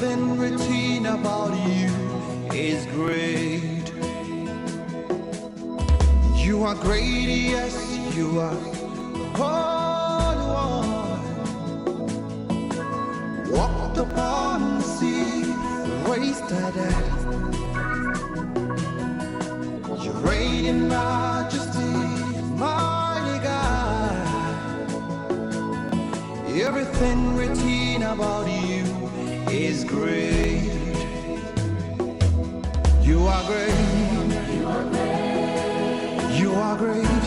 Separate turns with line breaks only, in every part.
Everything written about you is great. You are great, yes, you are Holy One. Walked upon the sea, wasted it. You reign in majesty, mighty God. Everything written about you is great. You are great. You are great. You are great.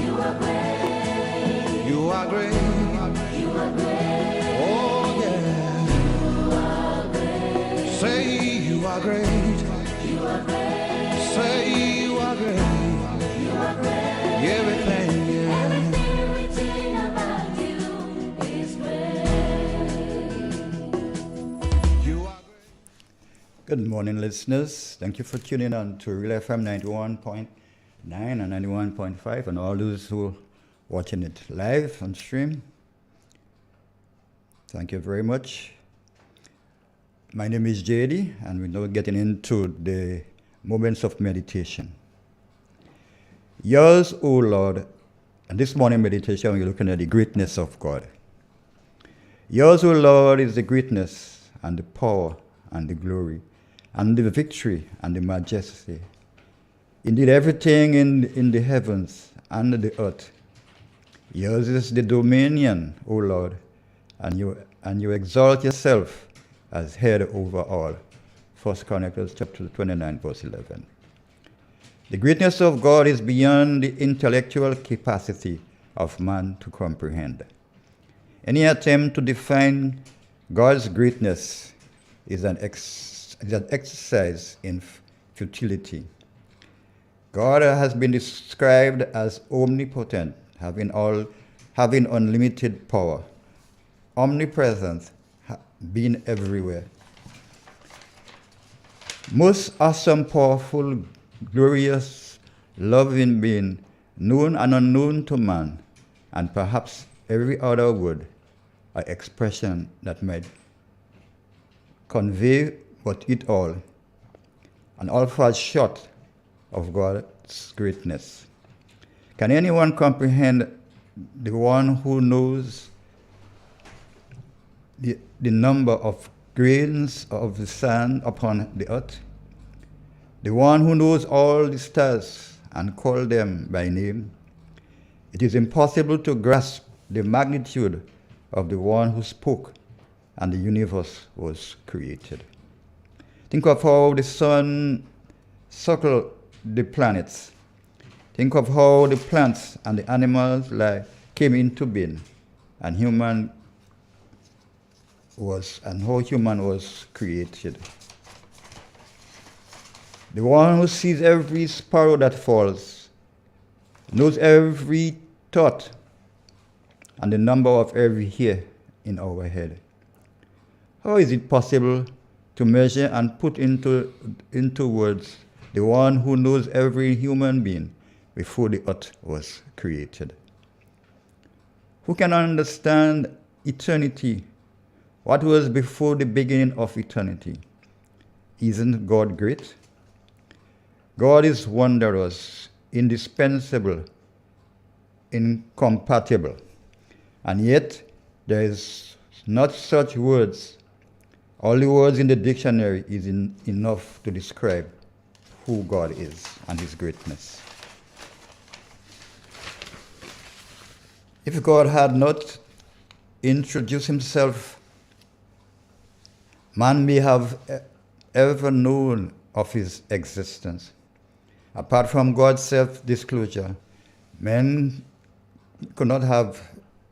You are great. You are great. You are great. Oh yeah. You are great. Say you are great. You are great. Say you are great. You are great. Everything, yeah. Everything written about you is great. You are great.
Good morning, listeners. Thank you for tuning on to Real FM 91.9 and 91.5 and all those who are watching it live on stream. Thank you very much. My name is JD, and we're now getting into the moments of meditation. Yours, O Lord, and this morning meditation, we're looking at the greatness of God. Yours, O Lord, is the greatness and the power and the glory and the victory and the majesty. Indeed, everything in the heavens and the earth. Yours is the dominion, O Lord, and you exalt yourself as head over all. 1 Chronicles chapter 29, verse 11. The greatness of God is beyond the intellectual capacity of man to comprehend. Any attempt to define God's greatness is an exercise in futility. God has been described as omnipotent, having unlimited power, omnipresent, being everywhere. Most awesome, powerful, glorious, loving being, known and unknown to man, and perhaps every other word or expression that might convey but it all, and all falls short of God's greatness. Can anyone comprehend the one who knows the number of grains of the sand upon the earth? The one who knows all the stars and call them by name? It is impossible to grasp the magnitude of the one who spoke and the universe was created. Think of how the sun circled the planets. Think of how the plants and the animals came into being, and how human was created. The one who sees every sparrow that falls, knows every thought and the number of every hair in our head. How is it possible to measure and put into words the one who knows every human being before the earth was created? Who can understand eternity? What was before the beginning of eternity? Isn't God great? God is wondrous, indispensable, incompatible, and yet there is not such words. All the words in the dictionary is enough to describe who God is and his greatness. If God had not introduced himself, man may have ever known of his existence. Apart from God's self-disclosure, men could not have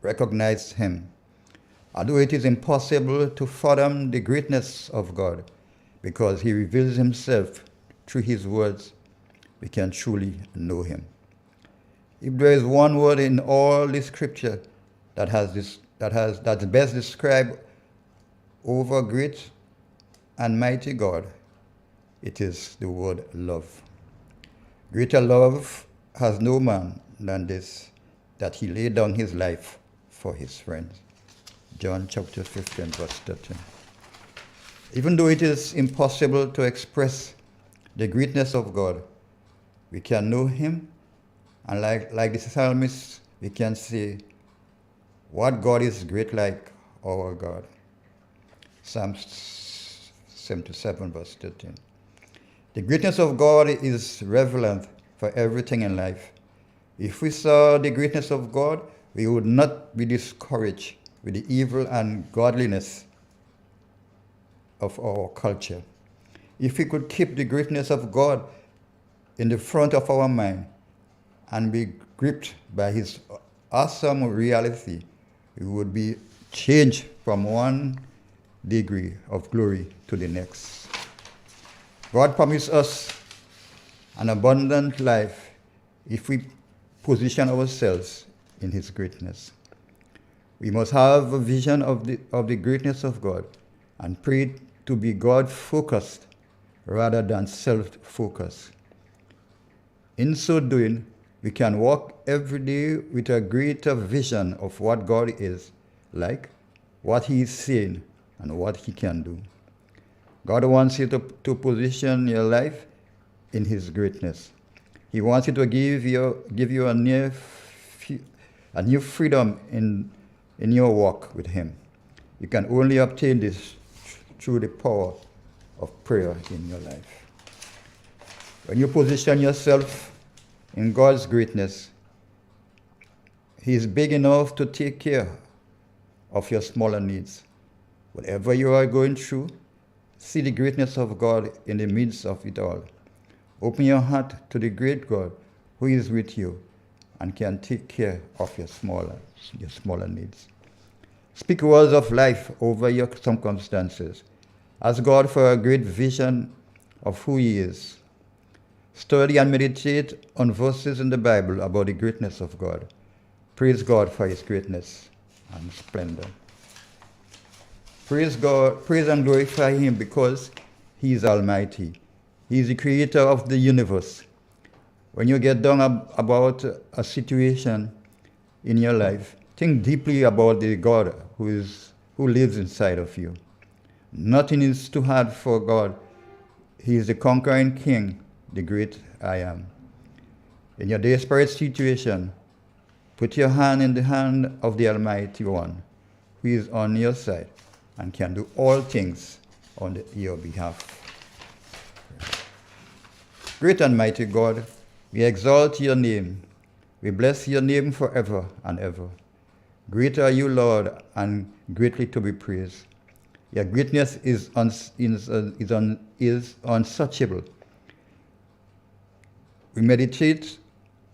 recognized him. Although it is impossible to fathom the greatness of God, because he reveals himself through his words, we can truly know him. If there is one word in all the scripture that's best described over great and mighty God, it is the word love. Greater love has no man than this, that he laid down his life for his friends. John chapter 15, verse 13. Even though it is impossible to express the greatness of God, we can know Him, and like the psalmist, we can say, what God is great like our God. Psalm 77, verse 13. The greatness of God is relevant for everything in life. If we saw the greatness of God, we would not be discouraged with the evil and godliness of our culture. If we could keep the greatness of God in the front of our mind and be gripped by His awesome reality, we would be changed from one degree of glory to the next. God promised us an abundant life if we position ourselves in His greatness. We must have a vision of the greatness of God and pray to be God-focused rather than self-focused. In so doing, we can walk every day with a greater vision of what God is like, what He is saying, and what He can do. God wants you to position your life in His greatness. He wants you to give you a new freedom in your walk with Him. You can only obtain this through the power of prayer in your life. When you position yourself in God's greatness, He is big enough to take care of your smaller needs. Whatever you are going through, see the greatness of God in the midst of it all. Open your heart to the great God who is with you and can take care of your smaller needs. Speak words of life over your circumstances. Ask God for a great vision of who He is. Study and meditate on verses in the Bible about the greatness of God. Praise God for His greatness and splendor. Praise God, praise and glorify Him because He is almighty. He is the creator of the universe. When you get down about a situation in your life, think deeply about the God who lives inside of you. Nothing is too hard for God. He is the conquering King, the great I am. In your desperate situation, put your hand in the hand of the Almighty One, who is on your side and can do all things on your behalf. Great and mighty God, we exalt your name. We bless your name forever and ever. Great are you, Lord, and greatly to be praised. Your greatness is unsearchable. We meditate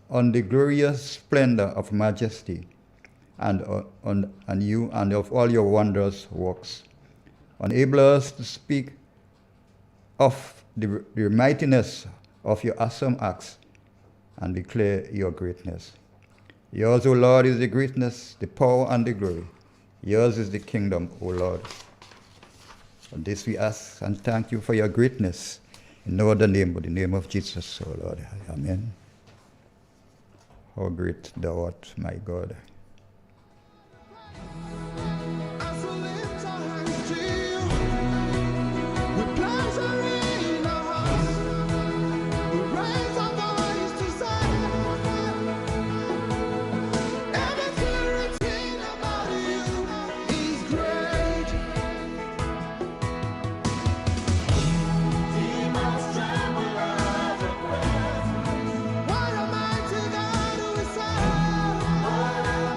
on the glorious splendor of majesty and on you and of all your wondrous works. Enable us to speak of the mightiness of your awesome acts and declare your greatness. Yours, O Lord, is the greatness, the power, and the glory. Yours is the kingdom, O Lord. For this we ask and thank you for your greatness. In no other name but the name of Jesus, O Lord. Amen. How great thou art, my God.
What a mighty God we serve.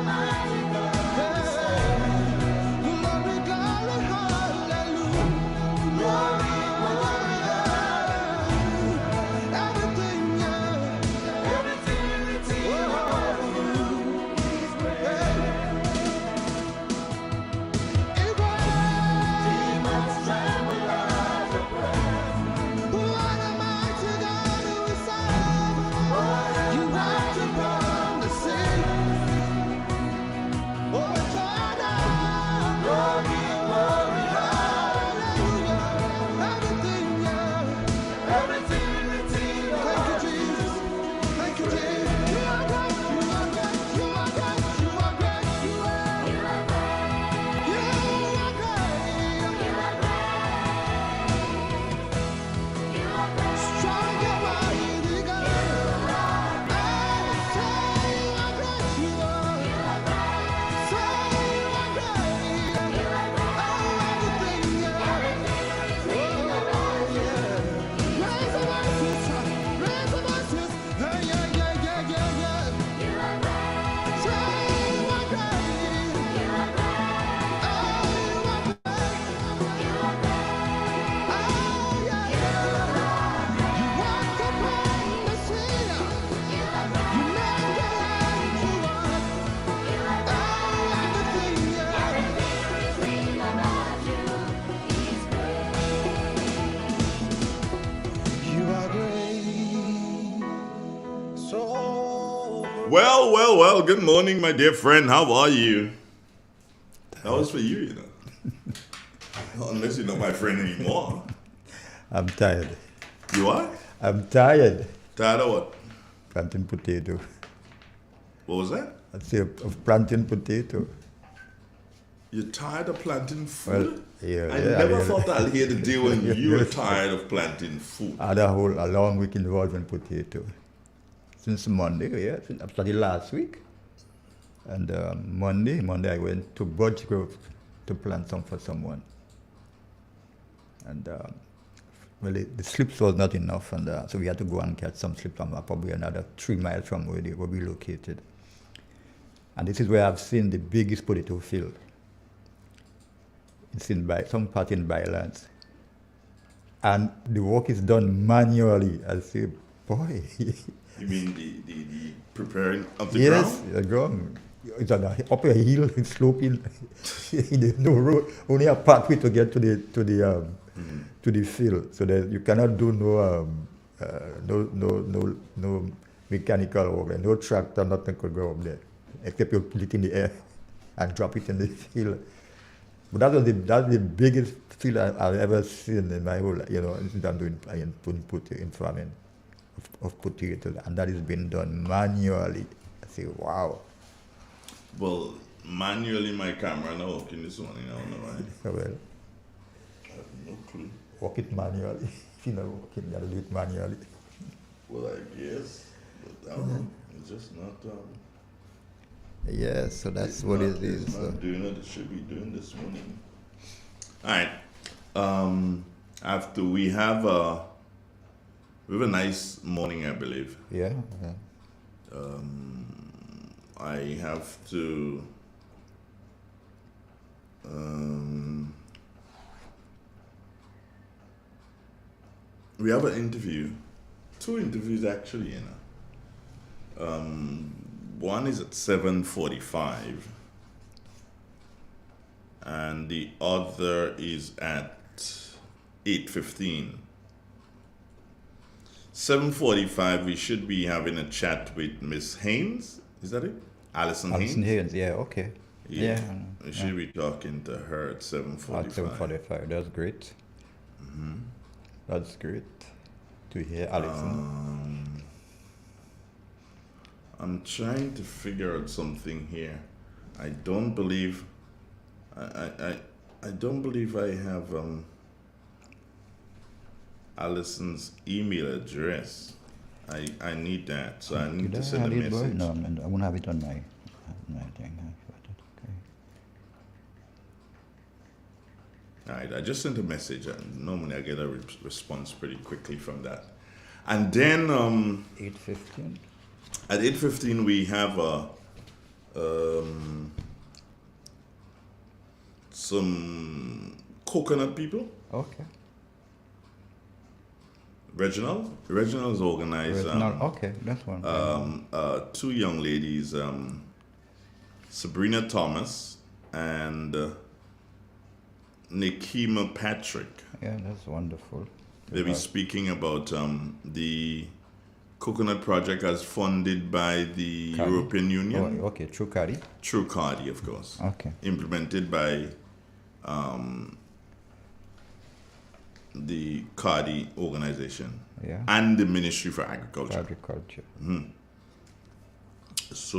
Well. Good morning, my dear friend. How are you? That was for you, Unless you're not my friend anymore.
I'm tired.
You are?
I'm tired.
Tired of what?
Planting potato.
What was that?
I say of planting potato.
You're tired of planting
Well,
food?
yeah.
I
yeah,
never
mean,
thought I'd hear the day when you were tired of planting food.
I had a long week involving potato. Since Monday, yeah. Since I started last week. And Monday I went to Birch Grove to plant some for someone. And the slips was not enough, and so we had to go and catch some slips from probably another 3 miles from where we located. And this is where I've seen the biggest potato field. It's in some part in Bylands. And the work is done manually. I say, boy.
You mean the preparing of the
Yes,
ground?
the ground. It's on up a hill, it's sloping. There's no road, only a pathway to get to the field. So that you cannot do no mechanical work, no tractor, nothing could go up there, except you put it in the air and drop it in the field. But that's the biggest field I've ever seen in my whole life, since I'm doing in farming of potatoes, and that is being done manually. I say, wow.
Well, manually my camera not working this morning, I don't know why.
Well,
I have no clue.
work it manually. If you're not working, you gotta do it manually.
Well, I guess, but I don't know. It's just not.
Yes, so that's
It's
what
not,
it is.
It's
So.
not doing what it should be doing this morning. All right. After we have a nice morning, I believe.
Yeah.
I have to. We have an interview, 2 interviews actually, one is at 7:45, and the other is at 8:15. 7:45, we should be having a chat with Miss Haynes. Is that it? Alison
Alison
Haynes.
Haynes, yeah, okay.
Yeah. We should be talking to her at 7:45.
At 7:45, that's great. That's great to hear Alison.
I'm trying to figure out something here. I don't believe I don't believe I have Alison's email address. I need that, so I need to send a message.
No, I won't have it on my thing. Okay.
All right, I just sent a message, and normally I get a response pretty quickly from that. And then
8:15.
at 8:15 we have some coconut people.
Okay.
Reginald's organized
Okay, that's one.
2 young ladies, Sabrina Thomas and Nikema Patrick.
Yeah, that's wonderful.
They'll be speaking about the Coconut Project as funded by the
Cardi.
European Union,
Oh, okay, True Cardi.
through Cardi, of course,
Okay.
implemented by the Cardi organization
Yeah.
and the Ministry for Agriculture.
Agriculture.
So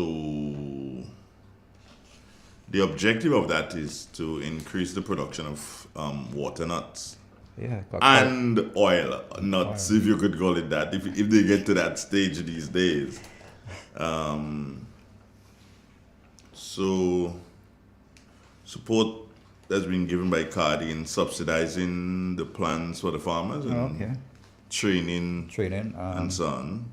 the objective of that is to increase the production of water nuts
Yeah.
and oil nuts, if you could call it that, if they get to that stage these days. So support has been given by Cardi in subsidizing the plans for the farmers and
Okay.
training
Training.
and so on.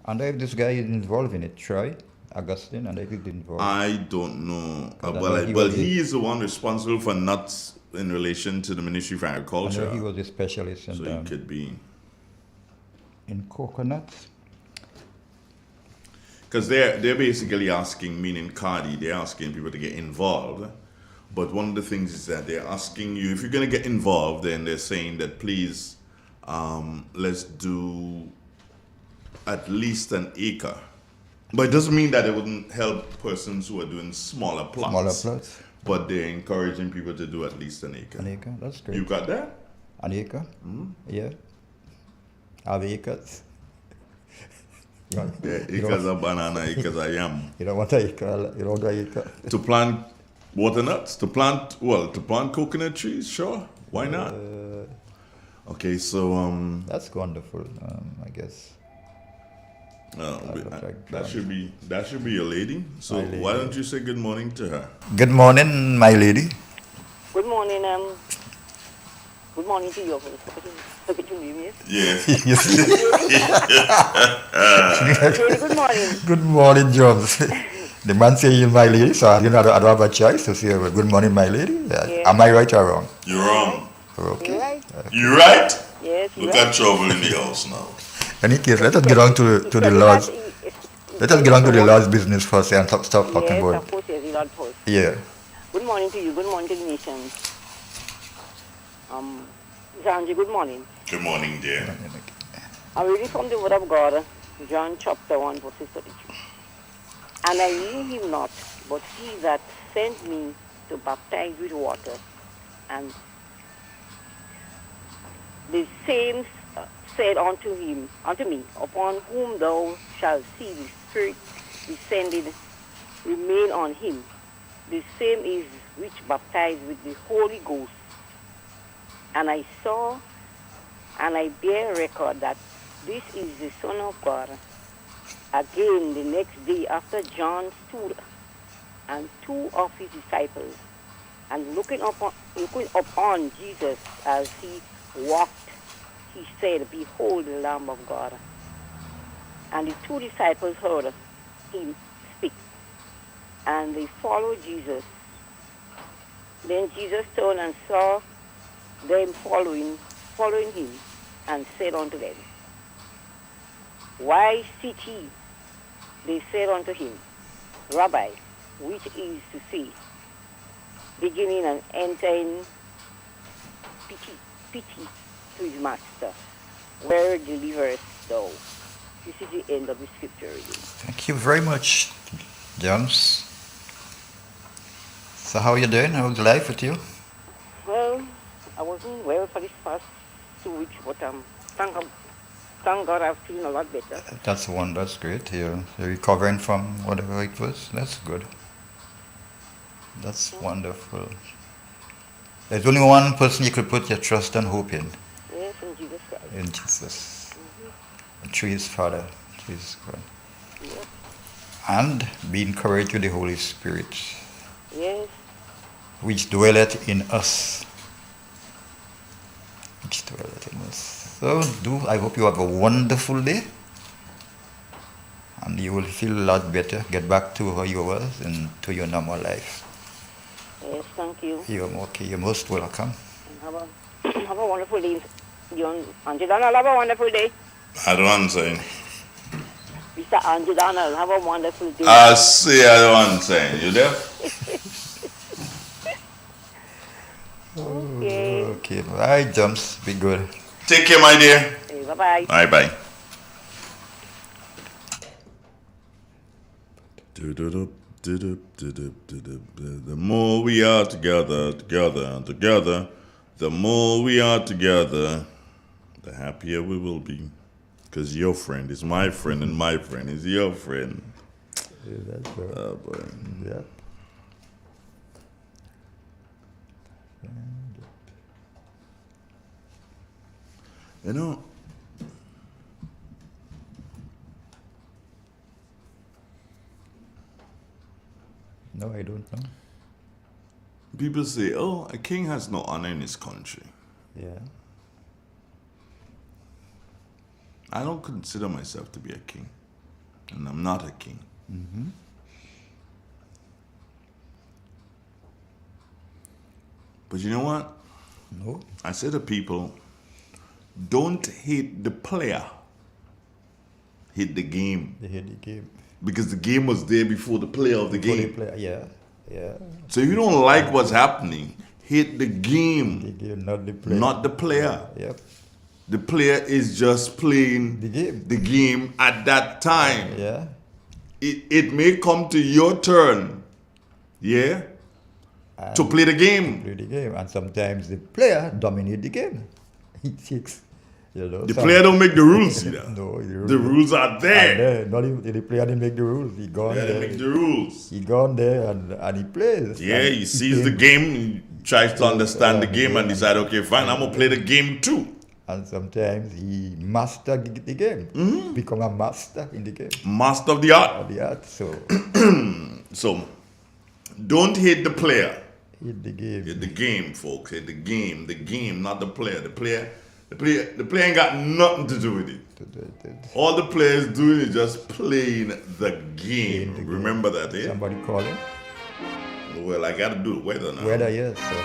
And if this guy is involved in it, Troy Augustine, and if he's involved.
I don't know.
I know he was
He is the one responsible for nuts in relation to the Ministry for
I know
Agriculture.
he was a specialist
So he could be.
in coconuts.
Because they're basically asking, meaning Cardi, they're asking people to get involved. But one of the things is that they're asking you, if you're going to get involved, then they're saying that please, let's do at least an acre But it doesn't mean that it wouldn't help persons who are doing smaller plots.
Smaller plots.
But they're encouraging people to do at least an acre.
An acre, that's great.
You got that?
An acre? Yeah. Have acres?
Yeah, acres of banana, acres of yam.
You don't want an acre, you don't want an acre.
To plant waternuts, to plant coconut trees, sure. Why not? Okay, so
That's wonderful, I guess.
that should be your lady. So
My lady.
why don't you say good morning to her?
Good morning, my lady.
Good morning, good morning to you. Look at your name, yes?
Yes.
Really, good morning.
Good morning, Jones. The man say you my lady, so I don't have a choice to say good morning, my lady.
Yeah.
Am I right or wrong?
You're wrong.
Okay.
You right?
You right?
Yes, you
Look
right.
at trouble in the house now.
Any case, let us get on to the Lord's. Let us get on to the Lord's business first and stop talking
Yes,
about.
of course, yes, the Lord first.
Yeah.
Good morning to you. Good morning to the nations. Zanji, good morning.
Good morning, dear.
I'm reading from the Word of God, John chapter 1, verses 32. And I knew him not, but he that sent me to baptize with water. And the same said unto me, upon whom thou shalt see the Spirit descended, remain on him. The same is which baptized with the Holy Ghost. And I saw, and I bear record that this is the Son of God. Again, the next day after John stood, and two of his disciples, and looking upon Jesus as he walked, he said, Behold the Lamb of God. And the two disciples heard him speak, and they followed Jesus. Then Jesus turned and saw them following him, and said unto them, Why sit ye? They said unto him, Rabbi, which is to say, beginning and entering pity to his master, where deliverest thou? This is the end of the scripture reading.
Thank you very much, Jones. So how are you doing? How's life with you?
Well, I wasn't well for these past 2 weeks, but thank God I'm feeling a lot better.
That's great. You're recovering from whatever it was. That's good. That's wonderful. There's only one person you could put your trust and hope in.
Yes, in Jesus Christ.
In Jesus. Through his Father. Through his God.
Yes.
And be encouraged with the Holy Spirit,
Yes.
which dwelleth in us. Which dwelleth in us. So I hope you have a wonderful day. And you will feel a lot better. Get back to how you was and to your normal life.
Yes, thank you.
You're okay. You're most welcome.
And have a wonderful day. Auntie Donald, have a wonderful day.
I don't understand.
Mr. Auntie Donald, have a wonderful day.
I see, I don't understand. You there?
Okay.
Okay. Bye, Jumps. Be good.
Take care, my dear.
Hey, bye-bye.
Bye-bye. The more we are together, the more we are together, the happier we will be. Because your friend is my friend and my friend is your friend.
Yeah, that's right.
Oh boy.
Yeah.
You know,
No, I don't know.
people say, oh, a king has no honor in his country.
Yeah.
I don't consider myself to be a king. And I'm not a king. But you know what?
No.
I say to people, don't hate the player. Hate the game.
They hate the game.
Because the game was there before the player of the
Before they
game.
play, yeah. Yeah.
So if you don't like what's happening, hate the game,
The game, not the player.
not the player.
Yep.
The player is just playing
The game.
the game at that time.
Yeah.
it may come to your turn, yeah, to play the game.
Play the game, and sometimes the player dominate the game. He takes,
The player don't make the rules, see that?
No,
The rules are there.
Not even the player didn't make the rules. He gone
Yeah,
there.
they make the rules.
He gone there and he plays.
Yeah,
And
he sees the game, he tries to understand the game and decide, okay, fine, I'm gonna play the game too.
And sometimes he master the game, become a master in the game.
Master of the art.
Of the art, so
So, don't hate the player.
hit the game.
Hit the game, folks. Hit the game, not the player. The player ain't got nothing to do with it. All the players doing is just playing the game. Remember that, eh?
Somebody calling.
Well, I gotta do the weather now.
Weather, yes. So.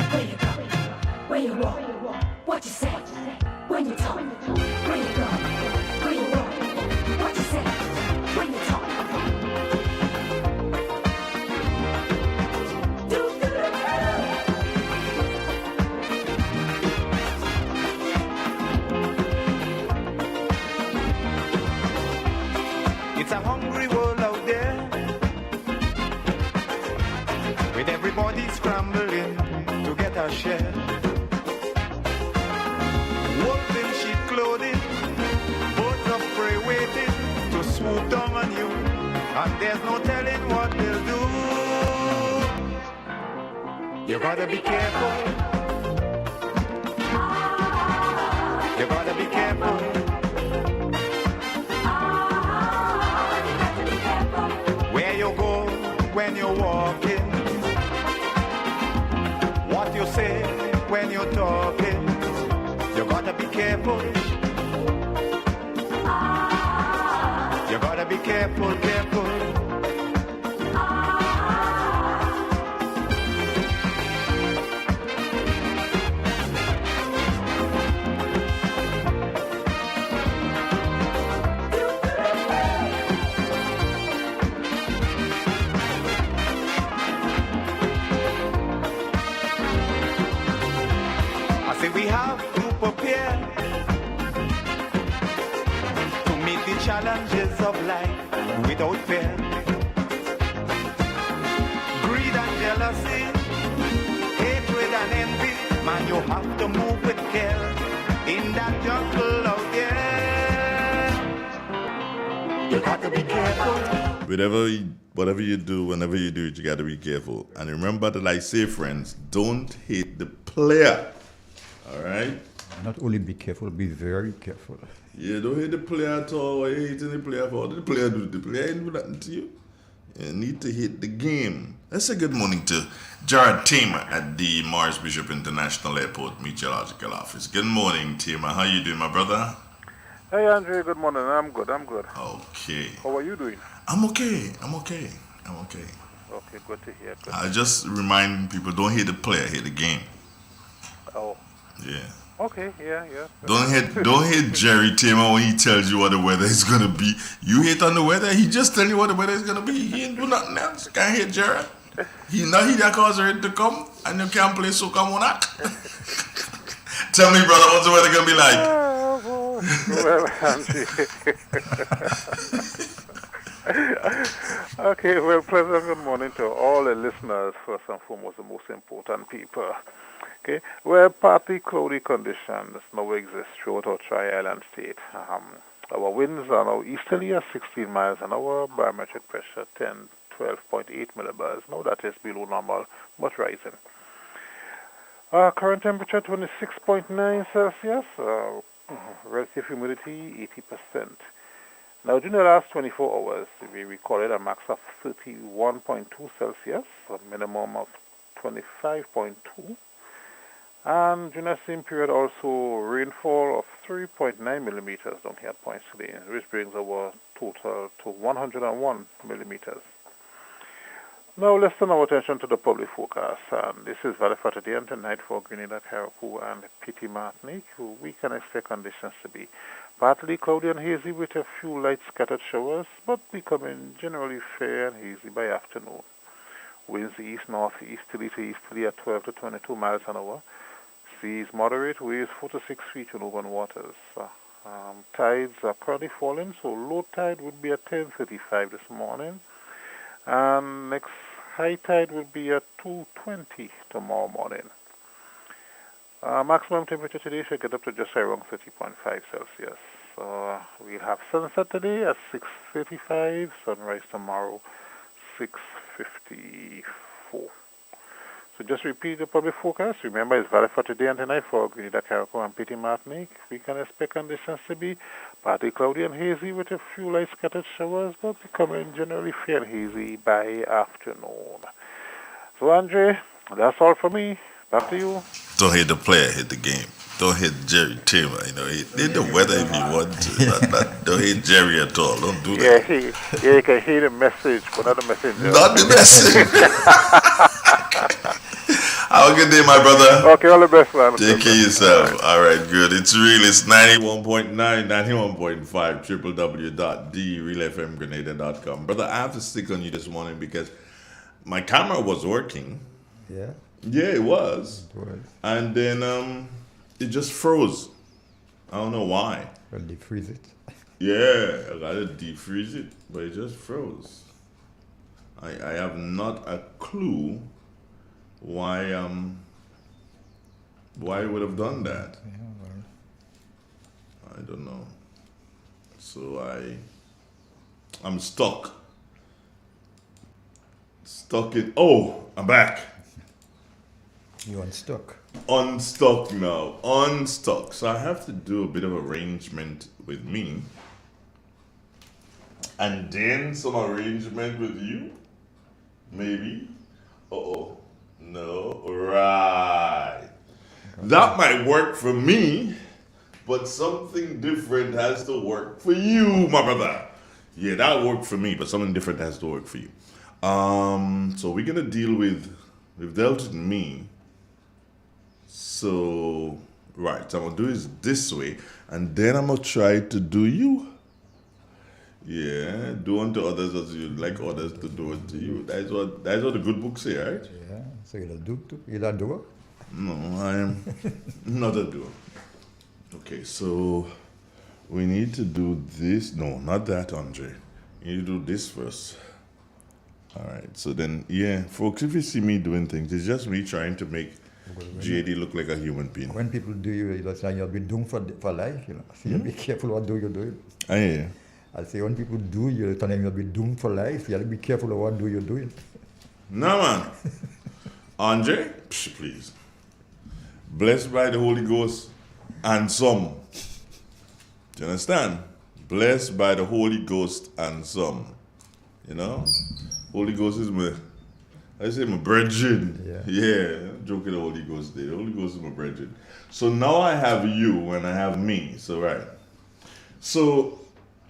Where you go? Where you walk? What you say? When you talk? Where you go? Where you walk? What you say? When you talk?
It's a hungry world out there, with everybody scrambling to get a share. Wolves in sheep clothing, birds of prey waiting to swoop down on you, and there's no telling what they'll do. You gotta be careful. You gotta be careful. Where you go when you're walking, what you say when you're talking, you gotta be careful. You gotta be careful, careful. I say we have to prepare to meet the challenges of life without fear. Greed and jealousy, hatred and envy, man, you have to move with care in that jungle out there. You got to be careful.
Whatever you do, whenever you do it, you got to be careful. And remember that I say, friends, don't hate the player. All right?
Not only be careful, be very careful.
Yeah, don't hate the player at all. Why you hating the player for? What did the player do? The player ain't do nothing to you. You need to hit the game. Let's say good morning to Jared Tamer at the Morris Bishop International Airport Meteorological Office. Good morning, Tamer. How you doing, my brother?
Hey, Andre, good morning. I'm good.
Okay.
How are you doing?
I'm okay.
Okay, good to hear.
I just remind people, don't hate the player, hate the game.
Oh,
Yeah.
okay, yeah.
Don't hate Jerry Tamer when he tells you what the weather is gonna be. You hate on the weather, he just tell you what the weather is gonna be. He ain't do nothing else. Can't hate Jerry. He that cause ready to come and you can't play Soca Monarch. Tell me, brother, what's the weather gonna be like?
Well, Andre. Okay, well, pleasant good morning to all the listeners. First and foremost, the most important people. Okay, well, partly cloudy conditions now exist throughout our Tri-Island state. Our winds are now easterly at 16 miles an hour, barometric pressure 12.8 millibars. Now that is below normal, but rising. Current temperature 26.9 Celsius, relative humidity 80%. Now, during the last 24 hours, we recorded a max of 31.2 Celsius, a minimum of 25.2. And during that same period, also rainfall of 3.9 millimeters down here at Point today, which brings our total to 101 millimeters. Now, let's turn our attention to the public forecast. This is valid for today and tonight for Grenada, Carriacou, and Petite Martinique. We can expect conditions to be Partly cloudy and hazy with a few light scattered showers, but becoming generally fair and hazy by afternoon. Winds east-northeasterly at 12 to 22 miles an hour. Seas moderate, waves 4 to 6 feet in open waters. Tides are currently falling, so low tide would be at 10:35 this morning. And next high tide would be at 2:20 tomorrow morning. Maximum temperature today should get up to just around 30.5 Celsius. We'll have sunset today at 6:35, sunrise tomorrow 6:54. So just repeat the public forecast. Remember, it's valid for today and tonight for Grenada, Carriacou, and Petite Martinique. We can expect conditions to be partly cloudy and hazy with a few light scattered showers, but becoming generally fair and hazy by afternoon. So, Andre, that's all for me. Back to you.
Don't hit the player, hit the game. Don't hit Jerry Taylor. Hit the weather if you want to. Don't hit Jerry at all. Don't do that.
You can hear the message, but not the messenger.
Not the message. Have a good day, my brother.
Okay, all the best, man.
Take care of yourself. All right, good. It's real. It's 91.9, 91.5, www.therealfmgrenada.com. Brother, I have to stick on you this morning because my camera was working.
Yeah.
Yeah, it was.
It was.
And then it just froze. I don't know why.
Well, they freeze it.
Yeah, I gotta defreeze it, but it just froze. I have not a clue why it would have done that.
Yeah, well.
I don't know. So I'm stuck. Stuck in. Oh, I'm back.
You unstuck.
Unstuck now. Unstuck. So I have to do a bit of arrangement with me. And then some arrangement with you. Maybe. Uh-oh. No. Right. That might work for me, but something different has to work for you, my brother. Yeah, that worked for me, but something different has to work for you. So we're gonna deal with, we've dealt with me. So, right, so I'm gonna do it this way, and then I'm gonna try to do you. Yeah, do unto others as you'd like others to do it to you. That's what the good book say, right?
Yeah. So you're a do? You're a doer?
No, I am not a doer. Okay, so we need to do this. No, not that, Andre. You need to do this first. All right, so then, yeah, folks, if you see me doing things, it's just me trying to make JD look like a human being.
When people do you say you'll be doomed for life, So you be careful what do you do.
I hear.
I say when people do you tell them you'll be doomed for life, you have to be careful of what do you doing.
No, man. Andre, please. Blessed by the Holy Ghost and some. Do you understand? Blessed by the Holy Ghost and some. Holy Ghost is my brethren. Yeah, I'm joking the Holy Ghost there. The Holy Ghost is my brethren. So now I have you and I have me. So, right. So,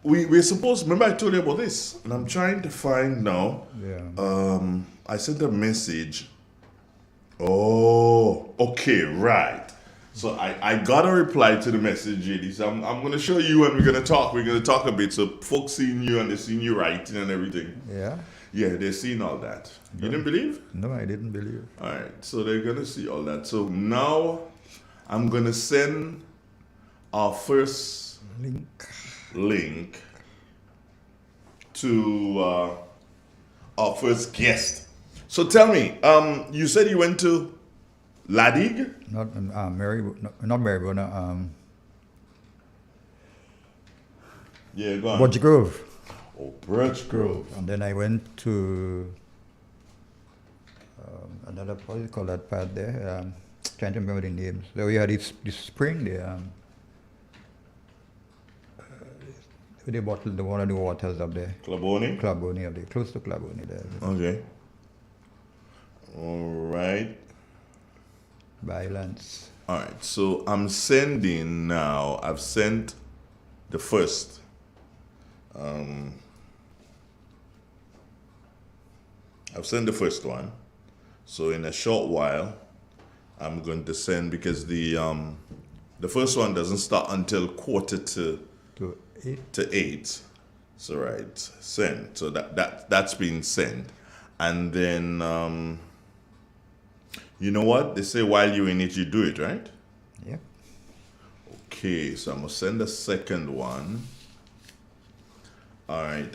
we're supposed, remember I told you about this? And I'm trying to find now.
Yeah.
I sent a message. Oh, okay, right. So I got a reply to the message, JD. So I'm going to show you and we're going to talk. We're going to talk a bit. So folks seeing you and they're seeing you writing and everything.
Yeah.
Yeah, they're seeing all that. You didn't believe?
No, I didn't believe.
All right, so they're going to see all that. So now I'm going to send our first link to our first guest. So tell me, you said you went to Ladig?
Not Maryborough.
Yeah, go on.
Birch Grove.
Oh, Birch Grove.
And then I went to another, what do you call that part there? Trying to remember the names. So we had this spring there. They bottled one of the waters up there.
Claboni?
Claboni up there, close to Claboni there.
Okay. All right.
Bylands.
All right, so I'm sending now. I've sent the first. I've sent the first one. So in a short while, I'm going to send, because the first one doesn't start until 11:45.
to 8.
to 8. So right, send. So that's been sent. And then you know what? They say while you're in it, you do it, right?
Yep.
Okay, so I'm gonna send the second one. All right.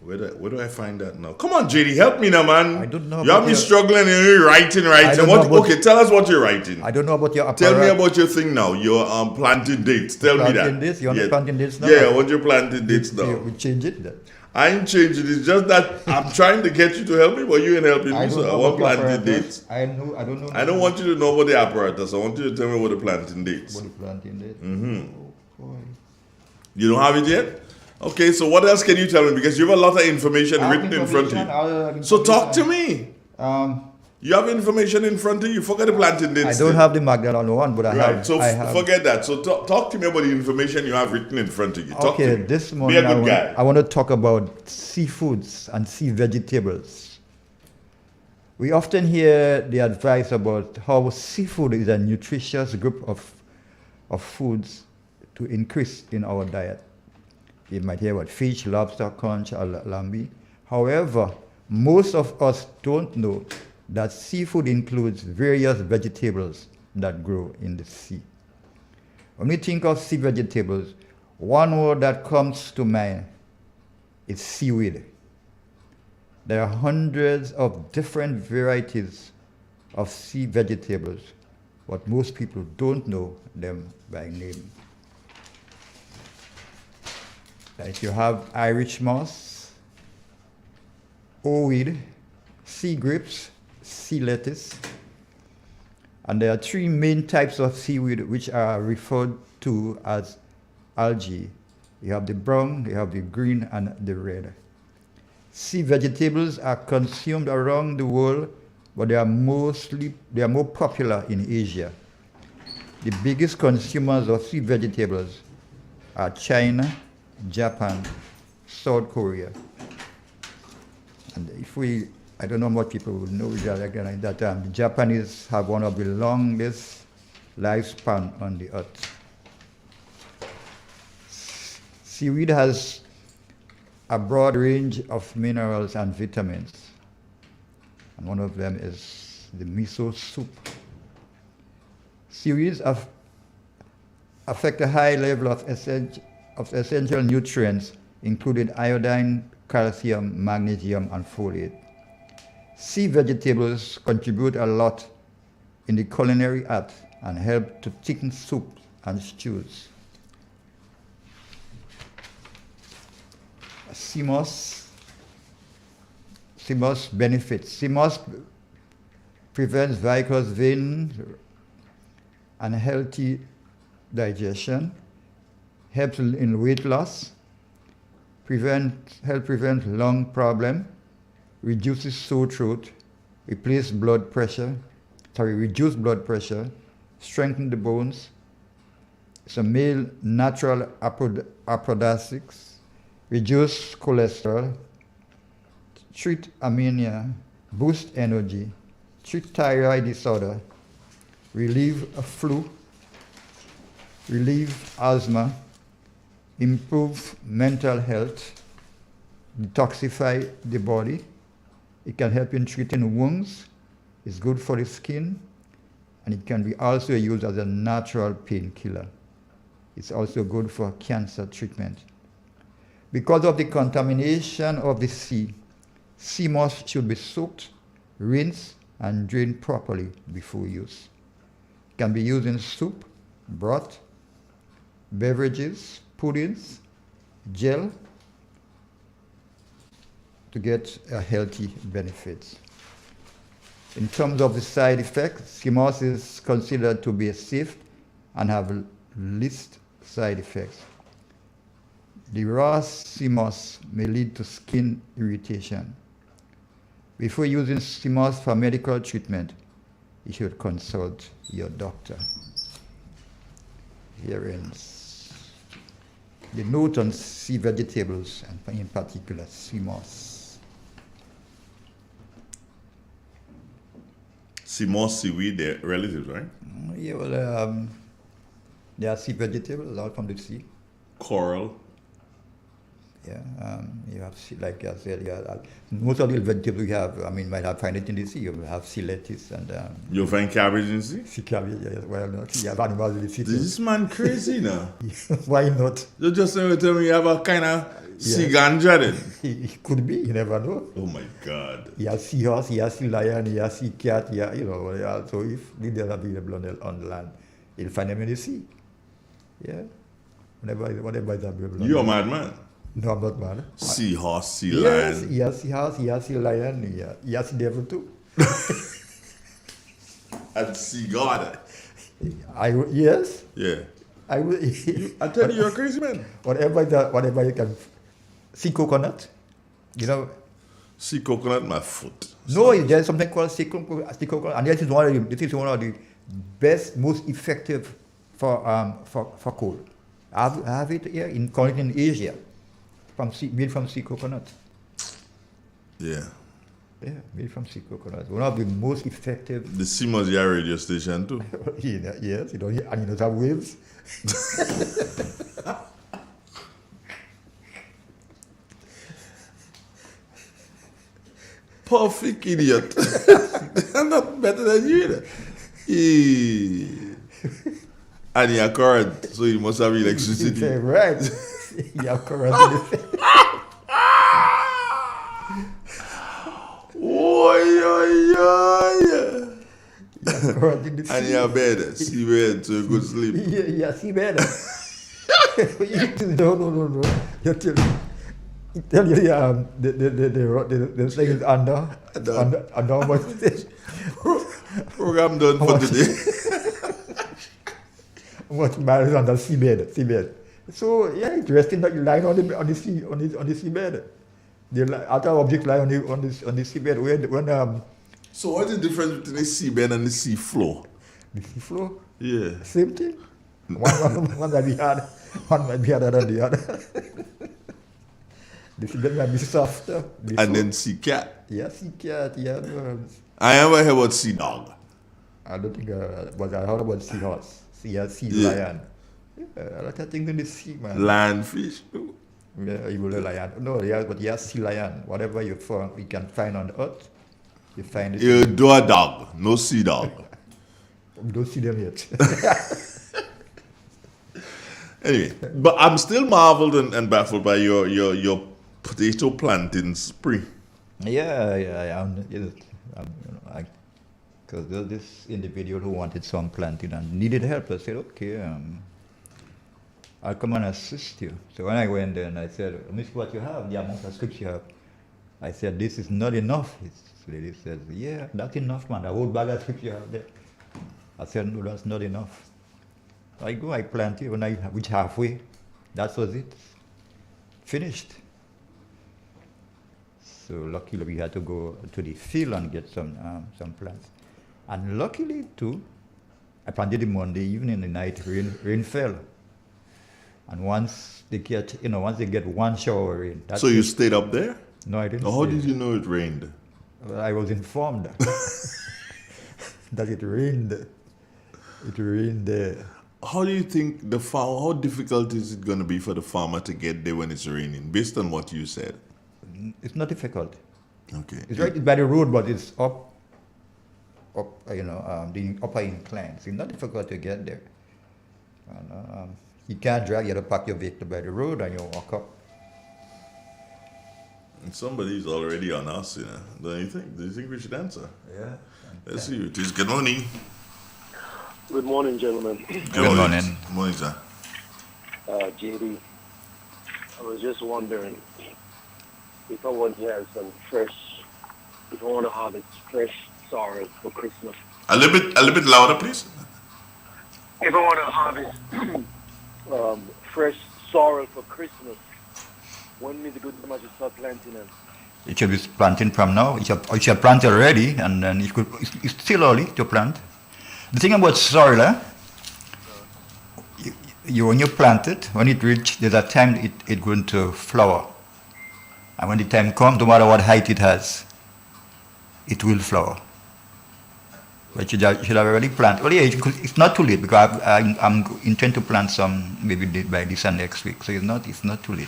Where do I find that now? Come on, JD, help me now, man.
I don't know
You have
about
me
your-
struggling and you're writing.
I don't know
What?
about-
Okay, tell us what you're writing.
I don't know about your
Tell me
apparat.
about your thing now. Your planting dates. Tell me that.
Planting dates? You want the planting dates now?
Yeah, I want your planting dates now.
We change it then.
I ain't changing. It's just that I'm trying to get you to help me, but you ain't helping me. So I want
about your
planting
apparatus.
dates.
I don't know.
I don't want you to know about the apparatus. I want you to tell me what the planting dates.
What the planting date. Oh, boy.
You don't have it yet? Okay, so what else can you tell me? Because you have a lot of information
I have
written in front of
information,
you. So talk to me.
Um,
You have information in front of you. Forget the planting dates.
I don't have the Magdalene one, but I
Right,
have.
so
I have.
forget that. So talk to me about the information you have written in front of you. Talk
Okay,
to me.
this
Be
morning
a good guy.
I want to talk about seafoods and sea vegetables. We often hear the advice about how seafood is a nutritious group of foods to increase in our diet. You might hear about fish, lobster, conch, or lambi. However, most of us don't know that seafood includes various vegetables that grow in the sea. When we think of sea vegetables, one word that comes to mind is seaweed. There are hundreds of different varieties of sea vegetables, but most people don't know them by name. Like you have Irish moss, oweed, sea grapes, sea lettuce, and there are 3 main types of seaweed which are referred to as algae. You have the brown, you have the green, and the red. Sea vegetables are consumed around the world, but they are more popular in Asia. The biggest consumers of sea vegetables are China, Japan, South Korea. And I don't know what people will know that the Japanese have one of the longest lifespan on the earth. Seaweed has a broad range of minerals and vitamins, and one of them is the miso soup. Seaweeds affect a high level of essential nutrients, including iodine, calcium, magnesium, and folate. Sea vegetables contribute a lot in the culinary art and help to thicken soups and stews. Sea moss benefits. Sea moss prevents varicose veins and healthy digestion, helps in weight loss, help prevent lung problem, reduces sore throat, reduce blood pressure, strengthen the bones. It's a male natural aphrodisiacs, reduce cholesterol, treat anemia, boost energy, treat thyroid disorder, relieve flu, relieve asthma, improve mental health, detoxify the body. It can help in treating wounds. It's good for the skin, and it can be also used as a natural painkiller. It's also good for cancer treatment. Because of the contamination of the sea moss should be soaked, rinsed, and drained properly before use. It can be used in soup, broth, beverages, puddings, gel, to get a healthy benefit. In terms of the side effects, sea moss is considered to be safe and have least side effects. The raw sea moss may lead to skin irritation. Before using sea moss for medical treatment, you should consult your doctor. Here ends the note on sea vegetables, and in particular sea moss.
Sea moss, seaweed, they're relatives, right?
Yeah, well, They are sea vegetables, all from the sea.
Coral.
Yeah, you have sea, like I said, most of the vegetables you have, I mean, might have find it in the sea. You have sea lettuce and
You find cabbage in sea?
sea cabbage. Yes, why not? You have animals in the sea. too.
This man crazy now.
Why not?
You just tell me you have a kind of sea ganja then.
It could be. You never know.
Oh my God.
He has seahorse, he has sea lion, he has sea cat, so if these are available on land, you'll find them in the sea. Yeah. Whenever it's available.
You're a
on land.
madman.
No, I'm not mad.
Seahorse, sea
Yes,
lion.
he has seahorse, he has sea lion, he has sea devil too.
And sea god.
Yes.
Yeah.
I will.
I tell you, you're a crazy man.
Whatever you can. Sea coconut. You know.
Sea coconut, my foot.
No, there's something called sea coconut, and this is one of the best, most effective for cold. I have it here in Asia, made from sea coconut.
Yeah.
Yeah, made from sea coconut. One of the most effective.
The sea must be a radio station too.
Yes, and you don't have waves.
Perfect idiot. I'm not better than you either. And you're current, so you must have electricity.
Right. You have current.
And you're bed, see bed, so you go sleep.
Yeah, see better. No. You tell you the thing is under much
Program done for today.
much matters under seabed. So yeah, it's resting that you lying on the seabed. The other object lie on the seabed when
So what's the difference between the seabed and the sea floor?
the seafloor.
Yeah.
Same thing. One might be hard, one might be harder than the other. The seabed might be softer.
And then sea cat.
Yeah, sea cat, yeah.
I ever heard about sea dog.
I don't think, but I heard about seahorse. Sea
Yeah.
lion. Yeah, a lot of things in the sea, man.
Land fish too.
Yeah, you will lion. No, yeah, but yeah, sea lion. Whatever you can find on earth, you find it.
You do a dog, no sea dog.
We don't see them yet.
Anyway, but I'm still marveled and baffled by your potato planting spree.
Yeah, because there's this individual who wanted some planting and needed help. I said, okay, I'll come and assist you. So when I went there and I said, let me see what you have, the amount of scripture you have. I said, this is not enough. This lady says, yeah, that's enough, man. The whole bag of scripture you have there. I said, no, that's not enough. I go, I plant it. When I reach halfway, that was it. Finished. So luckily we had to go to the field and get some plants. And luckily too, I planted it Monday evening, the night rain fell. And once they get one shower rain.
So you stayed up there?
No, I didn't.
How
stay.
did you know it rained?
Well, I was informed that it rained. It rained there.
How do you think how difficult is it going to be for the farmer to get there when it's raining, based on what you said?
It's not difficult.
Okay.
It's right by the road, but it's up, the upper incline. So it's not difficult to get there. And, you can't drag, you have to park your vehicle by the road and you walk up.
And somebody's already on us, don't you think? Do you think we should answer?
Yeah.
Let's see. It is good morning.
Good morning, gentlemen.
Good
morning.
Good morning, sir.
JD, I was just wondering if I want to have if I want to harvest fresh sorrel for Christmas.
A little bit louder, please.
If I want to harvest fresh sorrel for Christmas, when is a good time to start planting them?
It should be planting from now. It should plant already, and then it's still early to plant. The thing about sorrel, when you plant it, when it reaches, there's a time it's going to flower. And when the time comes, no matter what height it has, it will flower. But you should have already planted. Well, yeah, it's not too late because I'm intend to plant some maybe by this and next week. So it's not too late.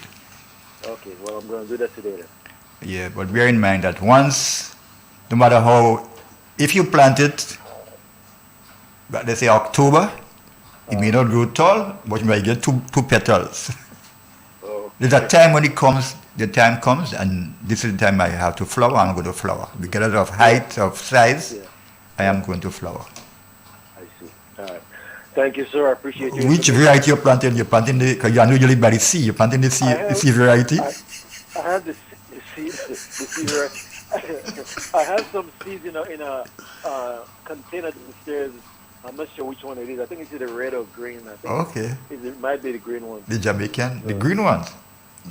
Okay, well, I'm going to do that today then.
Yeah, but bear in mind that once, no matter how, if you plant it, but let's say October, it may not grow tall, but you might get two petals.
Oh,
There's a time when the time comes, and this is the time I have to flower. I'm going to flower because of height, of size.
yeah,
I am going to flower.
I see. All right. Thank you, sir. I appreciate you.
Which variety you're planting? You're planting because you are usually by the sea. You're planting the sea variety.
I have the seed variety. I have some seeds in a container downstairs. I'm not sure which one it is. I think it's either red or green. I think
Okay.
it might be the green one.
The Jamaican, the green ones.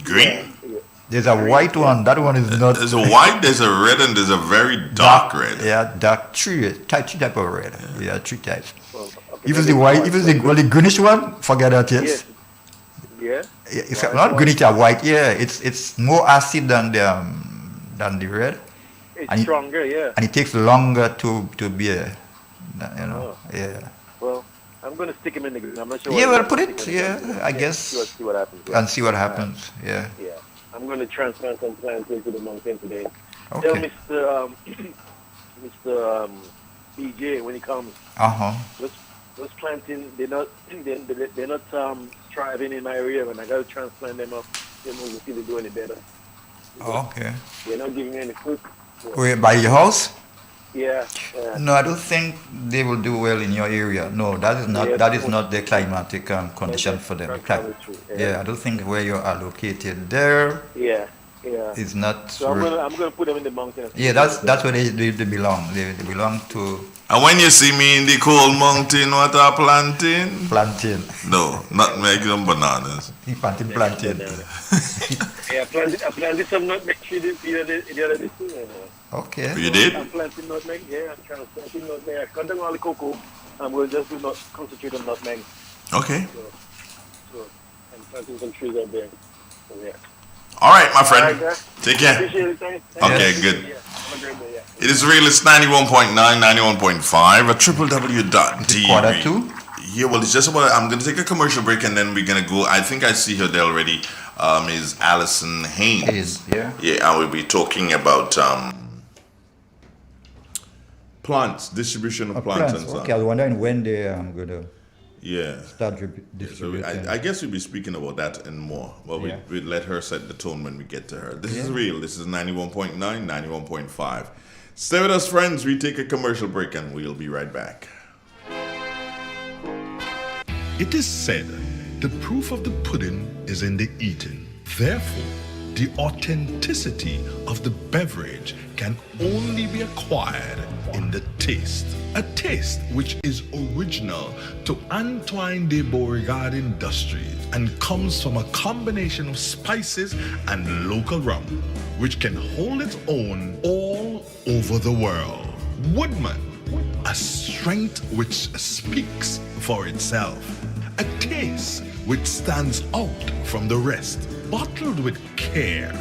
Green.
Yeah.
There's a white one. That one is not.
There's a white, there's a red, and there's a very dark red.
Yeah, dark three type of red. Yeah, three types.
Well, okay,
If it's the white, if it's the greenish one, forget that.
yes.
Yes.
Yeah.
It's
White
not
one.
greenish or white. Yeah, it's more acid than the red,
It's
And it-
stronger, yeah.
and it takes longer to bear.
Oh.
Yeah.
Well, I'm going to stick him in the green. I'm not sure.
Yeah,
what
well,
I'm
put
gonna
it.
stick him in the
Yeah,
green.
I guess,
See what happens.
and see what happens. Yeah.
Yeah. I'm going to transplant some plants into the mountain today. Tell
Okay.
Mr. Mr. BJ when he comes. Those planting, they're not thriving in my area. When I got to transplant them up, then we'll see they do any better.
Okay.
They're not giving me any fruit. So,
Wait, by your house?
yeah.
No, I don't think they will do well in your area. No, that is not.
Yeah,
That is not the climatic condition for them.
That's probably true.
Yeah, I don't think where you are located there
Yeah.
is not.
So I'm gonna put them in the mountains.
Yeah, that's where they belong. They belong to
And when you see me in the cold mountain, what are planting?
plantain.
No, not making them bananas.
He planted plantain.
Yeah, I planted some nutmeg tree the other day too.
Okay.
You did?
I'm planting nutmeg. Yeah, I'm transplanting nutmeg. I cut down all the cocoa. I'm going to just concentrate on nutmeg.
Okay.
So I'm planting some trees out there. So, yeah.
All right, my
All right,
friend.
guys.
Take care.
Appreciate it. Thanks.
Okay,
Yes.
good.
Yeah, have a great day. Yeah.
It is real. It's 91.9, 91.5 at www.tv.
Quarter two?
Yeah, well, it's just about. I'm going to take a commercial break and then we're going to go. I think I see her there already. Is Allison Haynes.
Yeah.
Yeah, and we'll be talking about plants, distribution of plants, and stuff.
Okay, I was wondering when they going to
Yeah.
start
So
distributing.
I guess we'll be speaking about that and more. Well,
Yeah.
we'll let her set the tone when we get to her. This is real. This is 91.9, 91.5. Stay with us, friends. We take a commercial break and we'll be right back.
It is said, the proof of the pudding is in the eating. Therefore, the authenticity of the beverage can only be acquired in the taste. A taste which is original to Antoine de Beauregard Industries and comes from a combination of spices and local rum, which can hold its own all over the world. Woodman, a strength which speaks for itself. A taste which stands out from the rest, bottled with care,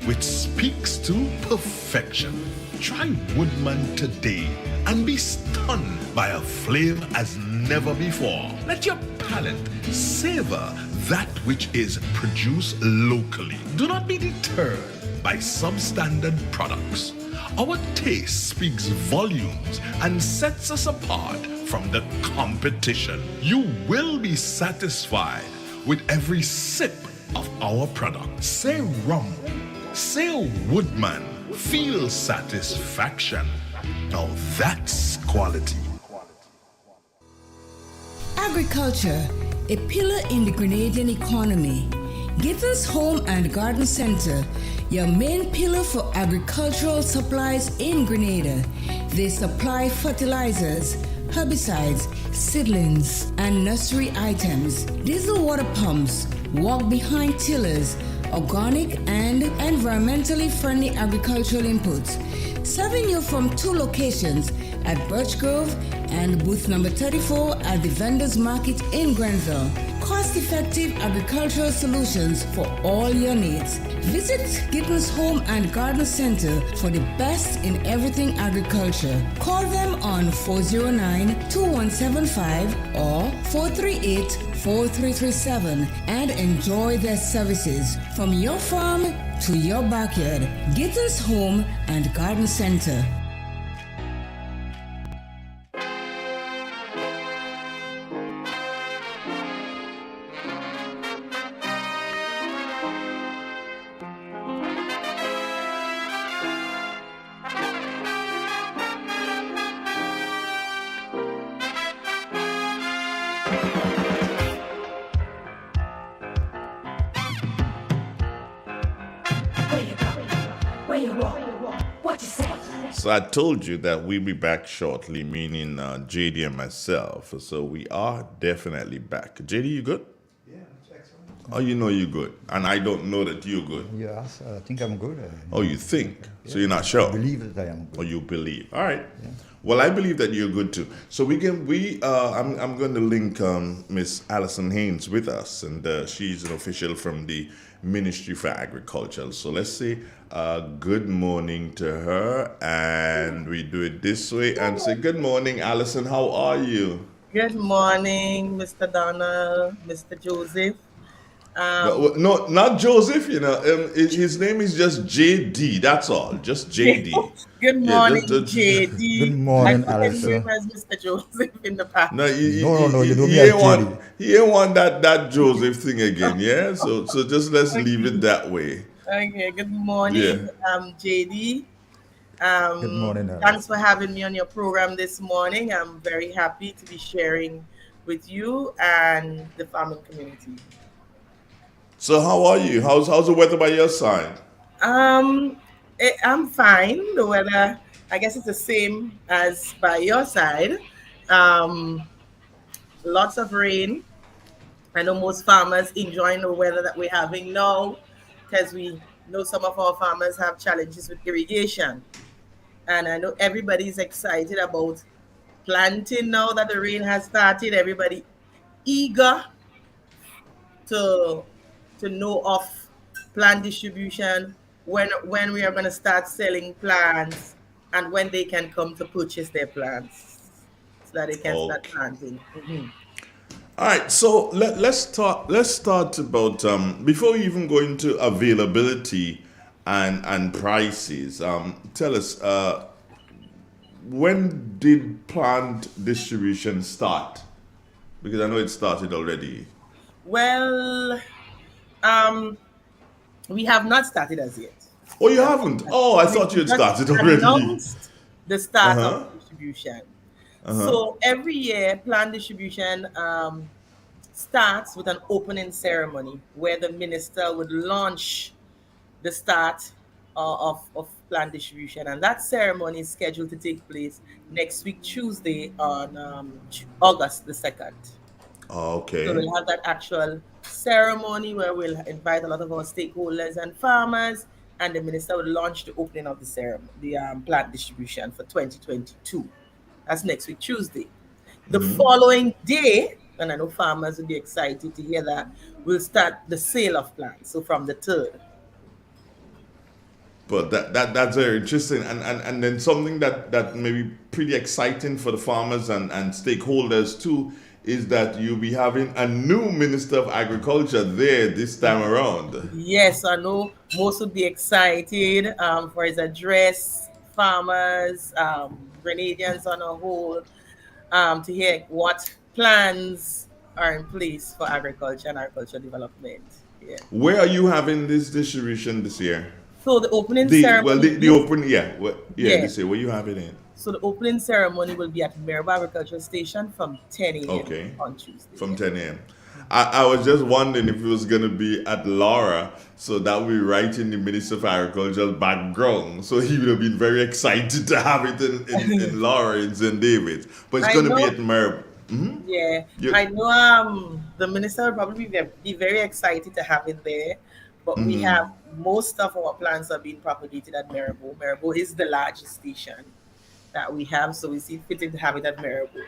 which speaks to perfection. Try Woodman today and be stunned by a flavor as never before. Let your palate savor that which is produced locally. Do not be deterred by substandard products. Our taste speaks volumes and sets us apart from the competition. You will be satisfied with every sip of our product. Say rum, say Woodman, feel satisfaction. Now that's quality.
Agriculture, a pillar in the Grenadian economy. Gittins Home and Garden Center, your main pillar for agricultural supplies in Grenada. They supply fertilizers, herbicides, seedlings, and nursery items, diesel water pumps, walk-behind tillers, organic and environmentally friendly agricultural inputs. Serving you from 2 locations at Birch Grove and booth number 34 at the Vendors Market in Grenville. cost-effective agricultural solutions for all your needs. Visit Gittins Home and Garden Center for the best in everything agriculture. Call them on 409-2175 or 438-4337 and enjoy their services from your farm to your backyard. Gittins Home and Garden Center.
Where you go? Where you walk? What you say?
So I told you that we'll be back shortly, meaning JD and myself. So we are definitely back. JD, you good?
Yeah, that's excellent.
Oh, you know you're good. And I don't know that you're good.
Yes, I think I'm good.
Oh, you think? So you're not sure?
I believe that I am
Or
good.
you believe? All right. Well, I believe that you're good too. So I'm going to link Miss Alison Haynes with us, and she's an official from the Ministry for Agriculture. So let's say good morning to her, and we do it this way and say, good morning, Alison. How are you?
Good morning, Mr. Donald, Mr. Joseph.
No, not Joseph. His name is just JD. That's all. Just JD.
Good
Yeah,
morning,
just-
JD.
Good morning,
I put him
Alison.
here as Mr. Joseph in the past.
No, you
do me as
ain't want,
JD.
he ain't want that Joseph thing again, yeah? So just let's leave it that way.
Okay, good morning, JD.
Good morning, Alison.
Thanks for having me on your program this morning. I'm very happy to be sharing with you and the farming community.
So how are you? How's the weather by your side?
I'm fine. The weather, I guess it's the same as by your side. Lots of rain. I know most farmers enjoying the weather that we're having now, because we know some of our farmers have challenges with irrigation. And I know everybody's excited about planting now that the rain has started. Everybody eager to know of plant distribution, when we are going to start selling plants, and when they can come to purchase their plants so that they can start
Okay.
planting. Mhm.
All right, so let's start about before we even go into availability and prices. Tell us, when did plant distribution start? Because I know it started already.
Well, we have not started as yet.
Oh, you haven't? Oh, I thought you had
Just
started already.
announced the start
Uh-huh.
of distribution. So every year, plant distribution starts with an opening ceremony where the minister would launch the start of plant distribution, and that ceremony is scheduled to take place next week, Tuesday, on August the 2nd.
Oh, okay.
So we'll have that actual ceremony where we'll invite a lot of our stakeholders and farmers, and the minister will launch the opening of the ceremony, the plant distribution for 2022. That's next week, Tuesday. The following day, and I know farmers will be excited to hear that, we'll start the sale of plants. So from the 3rd.
But that's very interesting, and then something that may be pretty exciting for the farmers and stakeholders too is that you'll be having a new Minister of Agriculture there this time around.
Yes, I know most would be excited for his address, farmers, Grenadians on a whole, to hear what plans are in place for agriculture and agricultural development. Yeah.
Where are you having this distribution this year?
So the opening
The
ceremony.
open
Yeah.
this year. Where you have it in?
So the opening ceremony will be at Meribah Agricultural Station from 10 a.m.
Okay.
on Tuesday.
From 10 a.m. I was just wondering if it was going to be at Laura, so that would be right in the Minister for Agriculture's background. So he would have been very excited to have it in Laura in St. David's. But it's
I
going to be
know.
at Meribah.
Yeah,
You-
I know the minister will probably be very excited to have it there, but we have most of our plants are being propagated at Maribor. Maribor is the largest station that we have, so we see fitting to have it at Marabou.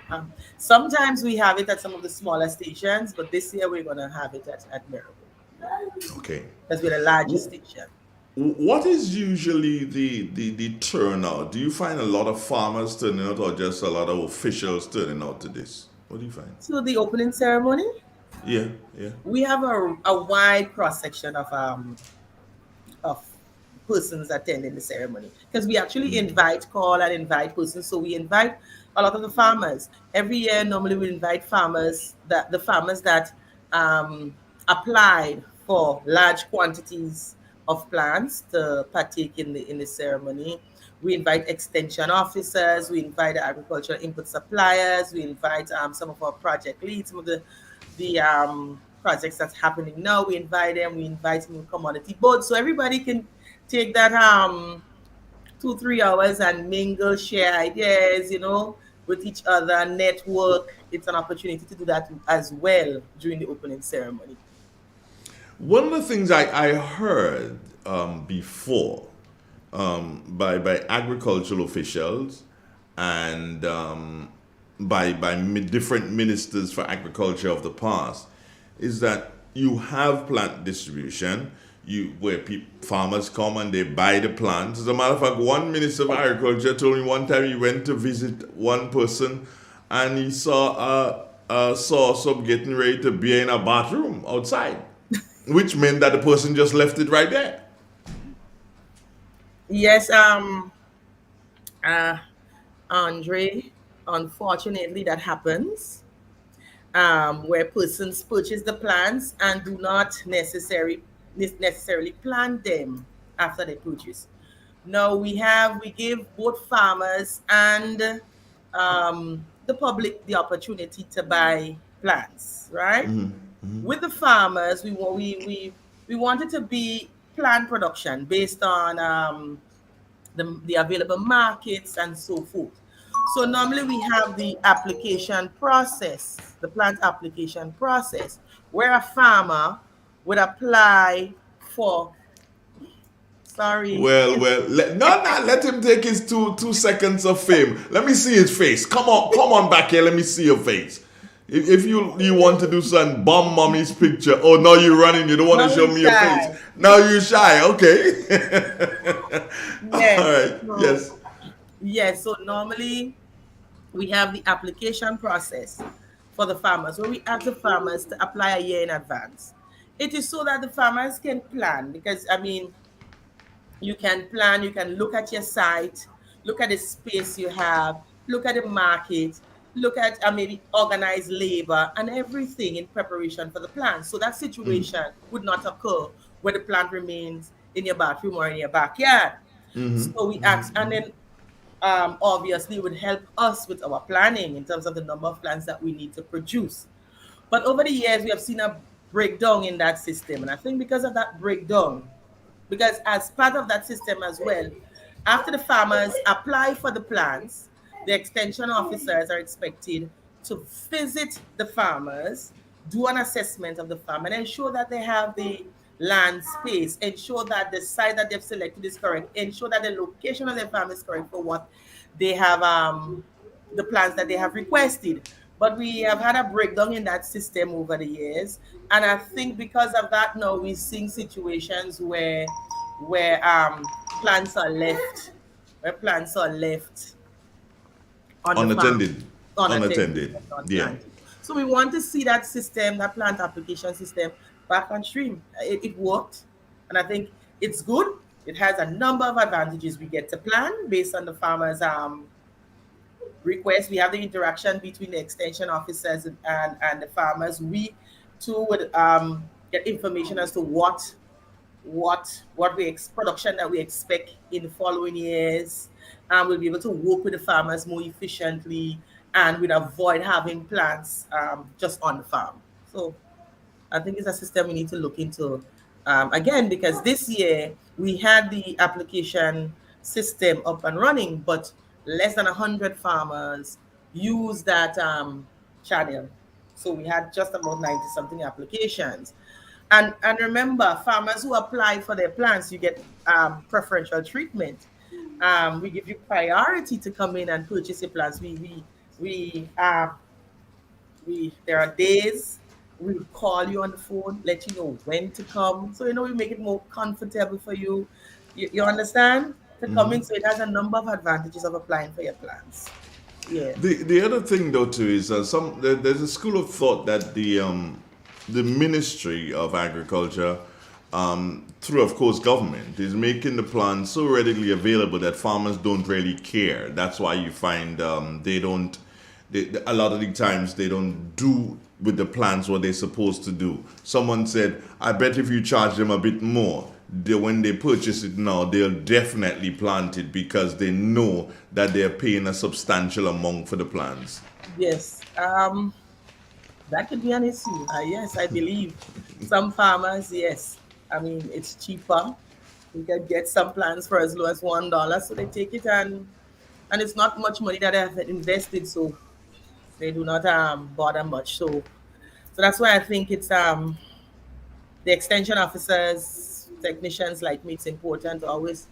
Sometimes we have it at some of the smaller stations, but this year we're going to have it at Marabou.
Okay.
Because we're the largest station.
What is usually the turnout? Do you find a lot of farmers turning out or just a lot of officials turning out to this? What do you find?
So the opening ceremony,
Yeah.
we have a wide cross section of persons attending the ceremony, because we actually call and invite persons. So we invite a lot of the farmers every year. Normally we invite the farmers that applied for large quantities of plants to partake in the ceremony. We invite extension officers, we invite the agricultural input suppliers, we invite some of our project leads, some of the projects that's happening now. We invite them, we invite new commodity boards, so everybody can take that 2-3 hours and mingle, share ideas, with each other, network. It's an opportunity to do that as well during the opening ceremony.
One of the things I heard before by agricultural officials and by different ministers for agriculture of the past is that you have plant distribution, where farmers come and they buy the plants. As a matter of fact, one minister of agriculture told me one time he went to visit one person and he saw some getting ready to be in a bathroom outside. Which meant that the person just left it right there.
Yes, Andre, unfortunately that happens, where persons purchase the plants and do not necessarily plant them after they purchase. Now we give both farmers and the public the opportunity to buy plants, right? With the farmers, we want it to be plant production based on the available markets and so forth. So normally we have the application process, the plant application process, where a farmer would apply for.
Well, let him take his two seconds of fame. Let me see his face. Come on back here. Let me see your face. If you want to do some bomb mommy's picture, oh, now you're running, you don't want to show me your face. Now you're shy, okay.
Yes.
All right,
so,
yes.
Yes, so normally we have the application process for the farmers, where we ask the farmers to apply a year in advance. It is so that the farmers can plan, because, you can plan, you can look at your site, look at the space you have, look at the market, look at maybe organized labor and everything in preparation for the plant. So that situation would not occur where the plant remains in your bathroom or in your backyard. So we ask, and then obviously it would help us with our planning in terms of the number of plants that we need to produce. But over the years, we have seen a breakdown in that system. And I think because of that breakdown, because as part of that system as well, after the farmers apply for the plants, the extension officers are expected to visit the farmers, do an assessment of the farm, and ensure that they have the land space, ensure that the site that they've selected is correct, ensure that the location of their farm is correct for what they have, the plants that they have requested. But we have had a breakdown in that system over the years, and I think because of that, now we're seeing situations where plants are left
unattended. Yeah.
So we want to see that system, that plant application system, back on stream. It worked, and I think it's good. It has a number of advantages. We get to plan based on the farmers' request. We have the interaction between the extension officers and the farmers. We too would get information as to what production that we expect in the following years. We'll be able to work with the farmers more efficiently, and we'd avoid having plants just on the farm. So I think it's a system we need to look into again, because this year we had the application system up and running, but less than 100 farmers used that channel. So we had just about 90-something applications. And remember, farmers who apply for their plants, you get preferential treatment. we give you priority to come in and purchase your plants. We there are days we call you on the phone, let you know when to come. So we make it more comfortable for you. You understand? To come in, so it has a number of advantages of applying for your plans. Yeah.
The other thing though too is there's a school of thought that the Ministry of Agriculture, through of course government, is making the plants so readily available that farmers don't really care. That's why you find a lot of the times they don't do with the plants what they're supposed to do. Someone said, I bet if you charge them a bit more, when they purchase it now, they'll definitely plant it because they know that they're paying a substantial amount for the plants.
Yes. That could be an issue. Yes, I believe some farmers, yes. I mean, it's cheaper. You can get some plants for as low as $1, so they take it, and it's not much money that they have invested, so they do not bother much. So that's why I think it's the extension officers, technicians like me. It's important to always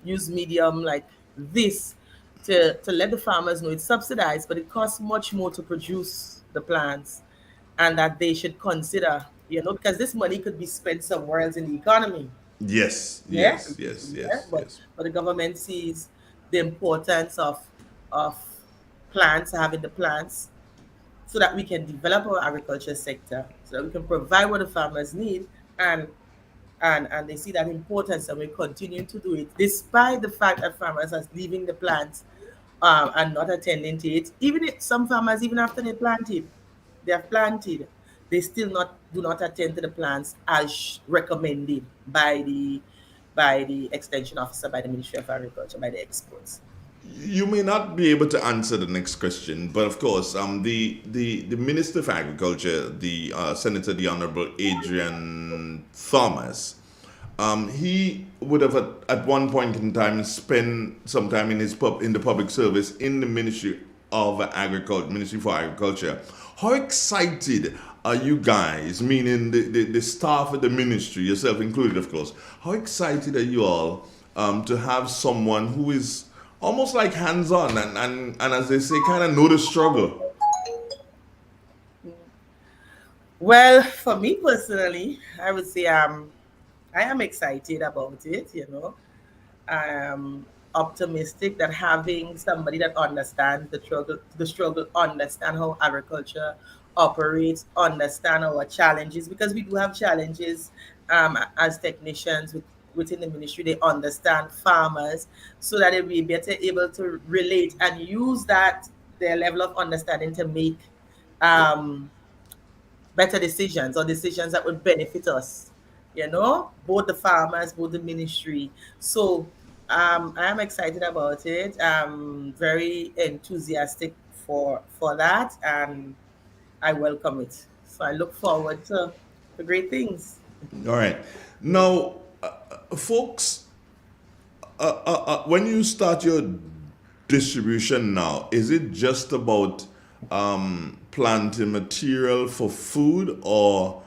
use medium like this to let the farmers know it's subsidized, but it costs much more to produce the plants, and that they should consider, because this money could be spent somewhere else in the economy.
Yes,
Yeah,
yes, yes,
yeah.
yes,
But
yes.
but the government sees the importance of plants, having the plants, so that we can develop our agriculture sector, so that we can provide what the farmers need, and and they see that importance, and we continue to do it despite the fact that farmers are leaving the plants and not attending to it. Even if some farmers, even after they have planted, they still not do not attend to the plants as recommended by the extension officer, by the Ministry of Agriculture, by the experts.
You may not be able to answer the next question, but of course, the Minister of Agriculture, the Senator, the Honorable Adrian Thomas, he would have at one point in time spent some time in in the public service in the Ministry of Agriculture, Ministry for Agriculture. How excited are you guys, meaning the staff of the ministry, yourself included, of course? How excited are you all to have someone who is almost like hands-on and as they say, kind of know the struggle?
Well, for me personally, I would say I am excited about it. I am optimistic that having somebody that understands the struggle, understand how agriculture operates, understand our challenges, because we do have challenges as technicians within the ministry. They understand farmers, so that they'll be better able to relate and use that their level of understanding to make um, better decisions, or decisions that would benefit us, both the farmers, both the ministry. So I am excited about it. I'm very enthusiastic for that, and I welcome it. So I look forward to the great things.
All right. Now, folks, when you start your distribution now, is it just about planting material for food, or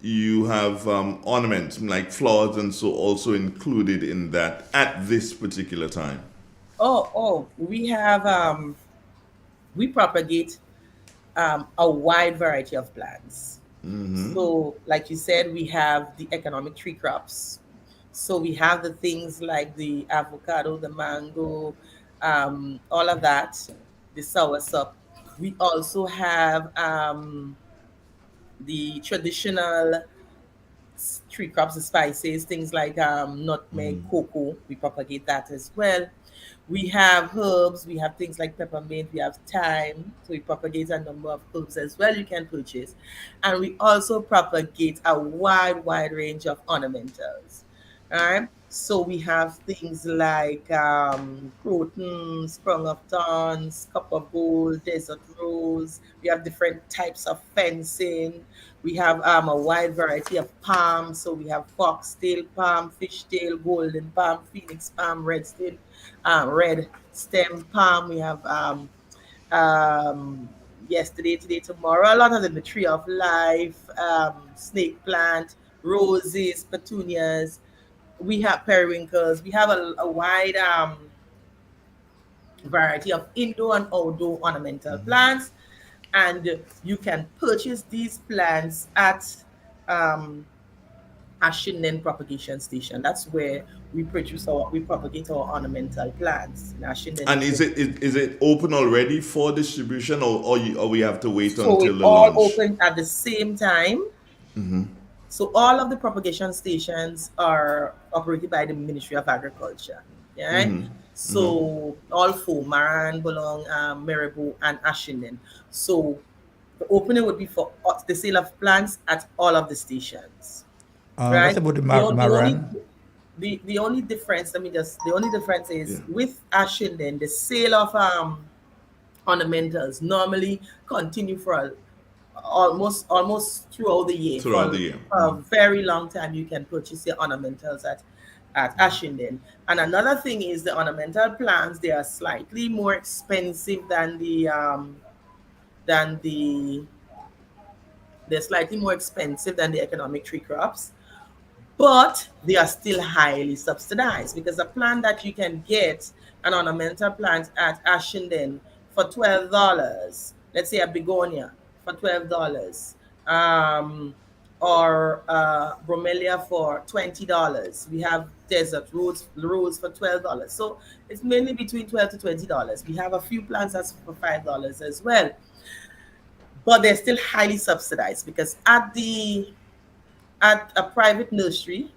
you have ornaments like flowers and so also included in that at this particular time?
Oh, we have we propagate a wide variety of plants. So, like you said, we have the economic tree crops. So we have the things like the avocado, the mango, all of that, the soursop. We also have the traditional tree crops, the spices, things like nutmeg, cocoa. We propagate that as well. We have herbs, we have things like peppermint, we have thyme. So we propagate a number of herbs as well you can purchase. And we also propagate a wide range of ornamentals. All right. So we have things like croton, sprung of thorns, cup of gold, desert rose. We have different types of fencing. We have a wide variety of palms. So we have foxtail palm, fishtail, golden palm, phoenix palm, red stem palm. We have yesterday, today, tomorrow. A lot of them, the tree of life, snake plant, roses, petunias, we have periwinkles. We have a wide variety of indoor and outdoor ornamental plants, and you can purchase these plants at Ashinden Propagation Station. That's where we propagate our ornamental plants in Ashinden.
And is it open already for distribution, or we have to wait
So
until
it
the
all
launch?
open at the same time. So all of the propagation stations are operated by the Ministry of Agriculture. Yeah. So all four, Maran, Bolong, Maribo, and Ashinden. So the opening would be for the sale of plants at all of the stations. Right.
What about the
The
Maran?
the only difference, the only difference is with Ashinden, the sale of ornamentals normally continue for almost throughout the year.
Throughout the year.
For a very long time, you can purchase your ornamentals at Ashinden. And another thing is the ornamental plants, they are slightly more expensive than they're slightly more expensive than the economic tree crops, but they are still highly subsidized, because a plant that you can get, an ornamental plant at Ashinden for $12, let's say a begonia for $12, or bromelia for $20. We have desert rose for $12. So it's mainly between $12 to $20. We have a few plants that's for $5 as well. But they're still highly subsidized, because at a private nursery,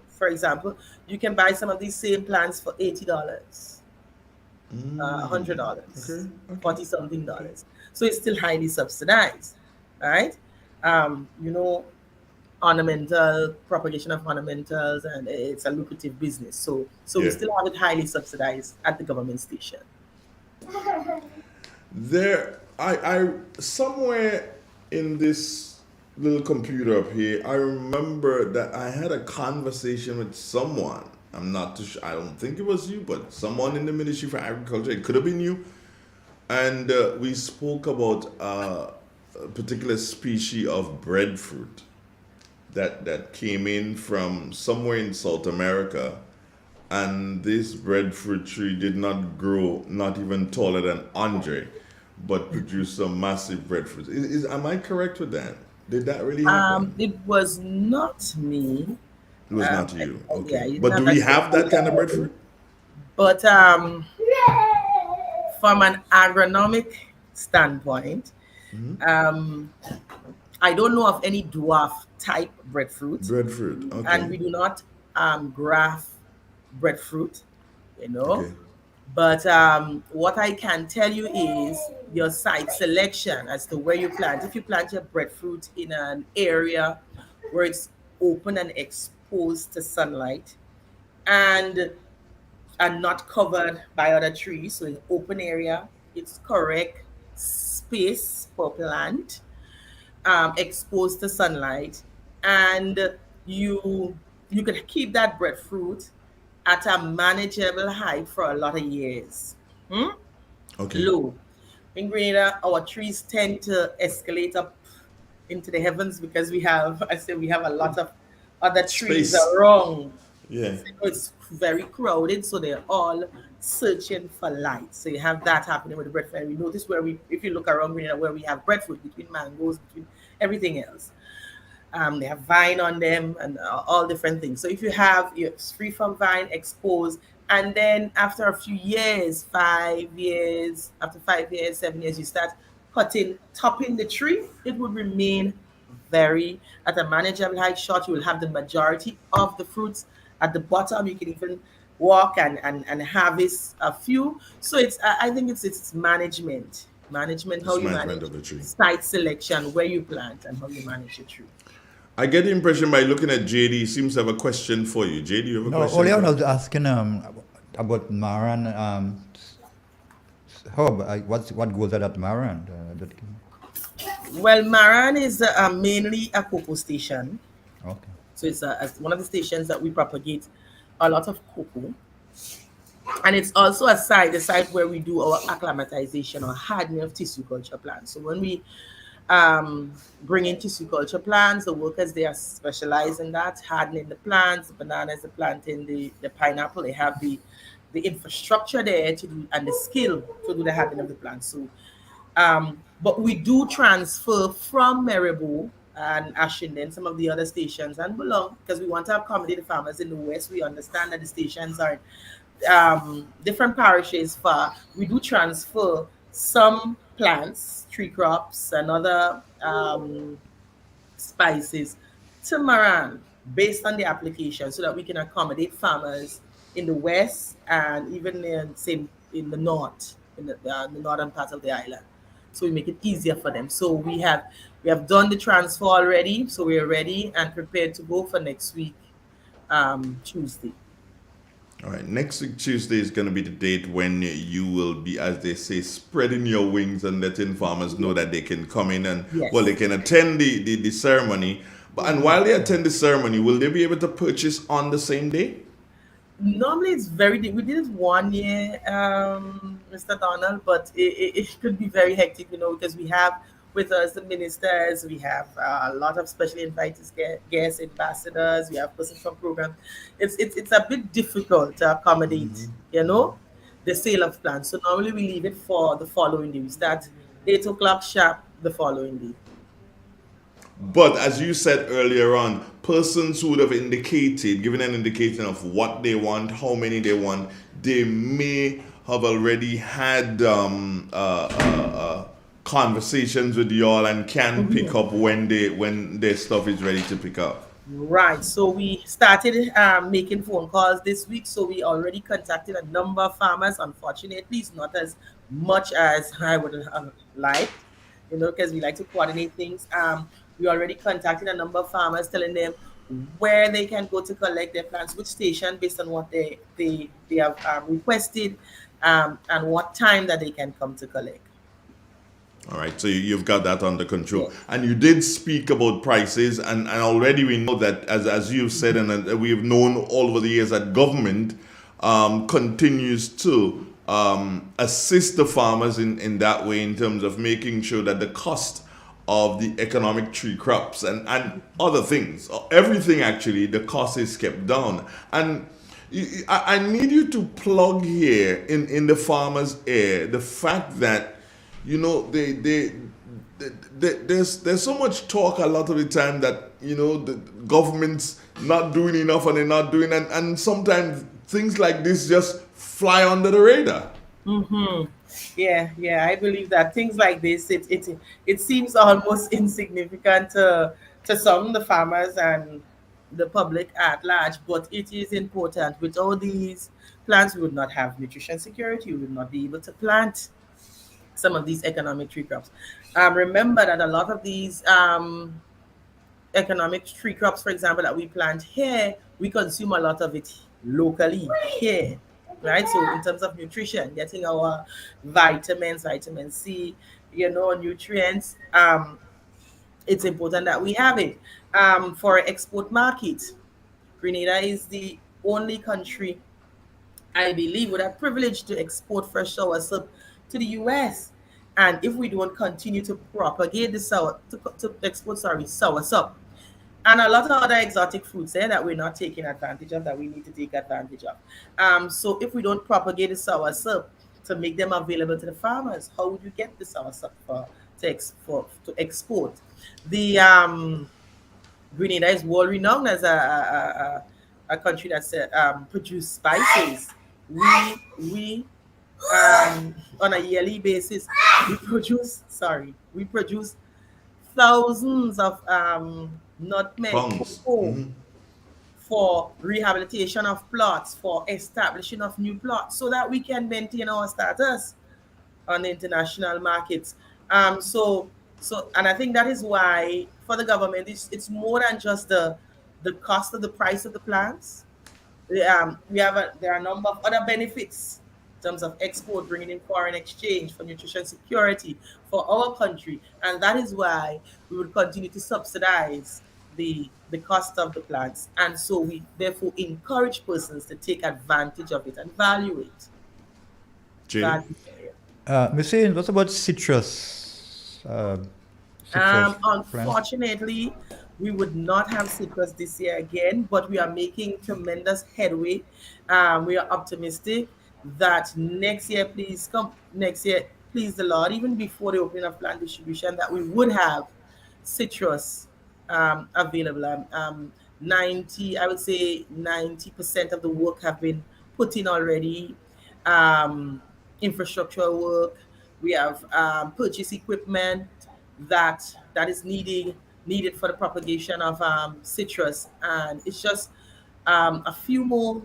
for example, you can buy some of these same plants for $80, $100, $40-something. So it's still highly subsidized, right? Ornamental propagation of ornamentals, and it's a lucrative business. So we still have it highly subsidized at the government station.
I somewhere in this little computer up here, I remember that I had a conversation with someone. I'm not too sure. I don't think it was you, but someone in the Ministry for Agriculture. It could have been you. And we spoke about a particular species of breadfruit that came in from somewhere in South America. And this breadfruit tree did not grow, not even taller than Andre, but produced some massive breadfruit. Am I correct with that? Did that really happen?
It was not me.
It was not you. Okay.
Yeah,
But do we have that kind of breadfruit?
But from an agronomic standpoint, I don't know of any dwarf type breadfruit.
Breadfruit, okay.
And we do not graft breadfruit,
Okay.
But what I can tell you is your site selection as to where you plant. If you plant your breadfruit in an area where it's open and exposed to sunlight and not covered by other trees, so an open area, it's correct space for plant, exposed to sunlight, and you can keep that breadfruit at a manageable height for a lot of years.
Okay.
Low. In Grenada, our trees tend to escalate up into the heavens because we have a lot of other trees
Space.
around.
Yeah.
So it's very crowded, so they're all searching for light. So you have that happening with the breadfruit. And we notice if you look around Grenada, where we have breadfruit between mangoes, between everything else. They have vine on them and all different things. So if it's free from vine, exposed, and then after a few years, 5 years, after 5 years, 7 years, you start topping the tree, it would remain at a manageable height. Short, you will have the majority of the fruits at the bottom. You can even walk and harvest a few. So I think it's management, how you manage
of the tree.
site selection, where you plant, and how you manage your tree.
I get the impression by looking at JD, he seems to have a question for you. JD, you have a
No,
question?
Oleon was asking about Maran. What goes at Maran?
Well, Maran is mainly a cocoa station.
Okay.
So it's one of the stations that we propagate a lot of cocoa. And it's also the site where we do our acclimatization or hardening of tissue culture plants. So when we bringing tissue culture plants. The workers, they are specialized in that, hardening the plants, the bananas, the plantain, the pineapple. They have the infrastructure there to do and the skill to do the hardening of the plants. So, but we do transfer from Maribor and Ashinden, some of the other stations, and Belong, because we want to accommodate the farmers in the west. We understand that the stations are different parishes far. We do transfer some plants, tree crops, and other spices to Maran based on the application, so that we can accommodate farmers in the west and even in the north, in the northern part of the island. So we make it easier for them. So we have done the transfer already. So we are ready and prepared to go for next week, Tuesday.
All right, next week Tuesday is going to be the date when you will be, as they say, spreading your wings and letting farmers know that they can come in and,
Yes.
well, they can attend the ceremony. And while they attend the ceremony, will they be able to purchase on the same day?
Normally it's we did it 1 year, Mr. Donald, but it could be very hectic, because we have with us the ministers, we have a lot of specially invited guests, ambassadors, we have persons from program. It's a bit difficult to accommodate, the sale of plants. So normally we leave it for the following day. We start 8 o'clock sharp the following day.
But as you said earlier on, persons who would have given an indication of what they want, how many they want, they may have already had conversations with y'all and can pick up when their stuff is ready to pick up.
Right. So we started making phone calls this week. So we already contacted a number of farmers. Unfortunately, it's not as much as I would have liked, because we like to coordinate things. We already contacted a number of farmers, telling them where they can go to collect their plants, which station, based on what they have requested, and what time that they can come to collect.
All right, so you've got that under control.
Yes.
And you did speak about prices, and already we know that, as you've said, and we have known all over the years, that government continues to assist the farmers in that way, in terms of making sure that the cost of the economic tree crops and other things, everything actually, the cost is kept down. And I need you to plug here in the farmers' ear the fact that, there's so much talk a lot of the time that, the government's not doing enough and they're not doing, and sometimes things like this just fly under the radar.
Mm-hmm. Yeah, I believe that things like this, it seems almost insignificant to some, the farmers and the public at large, but it is important. With all these plants, we would not have nutrition security. We would not be able to plant some of these economic tree crops. Remember that a lot of these economic tree crops, for example, that we plant here, we consume a lot of it locally here. Right, so in terms of nutrition, getting our vitamins, vitamin C, nutrients, it's important that we have it. For export market, Grenada is the only country, I believe, with a privilege to export fresh soursop to the US. And if we don't continue to propagate the soursop, and a lot of other exotic fruits there that we're not taking advantage of, that we need to take advantage of. So if we don't propagate the soursop to make them available to the farmers, how would you get the soursop to export? The Grenada is world renowned as a country that produce spices. We on a yearly basis, we produce thousands of nutmeg, cocoa, for rehabilitation of plots, for establishing of new plots, so that we can maintain our status on the international markets. So and I think that is why for the government it's more than just the cost of the price of the plants. There are a number of other benefits in terms of export, bringing in foreign exchange, for nutrition security for our country, and that is why we will continue to subsidize the cost of the plants, and so we therefore encourage persons to take advantage of it and value it.
Jay?
Ms. Haynes, what about citrus citrus plants?
Unfortunately, we would not have citrus this year again, but we are making tremendous headway. We are optimistic that next year, please the Lord, even before the opening of plant distribution, that we would have citrus available. 90, I would say 90% of the work have been put in already. Infrastructure work. We have purchase equipment that is needed for the propagation of citrus, and it's just a few more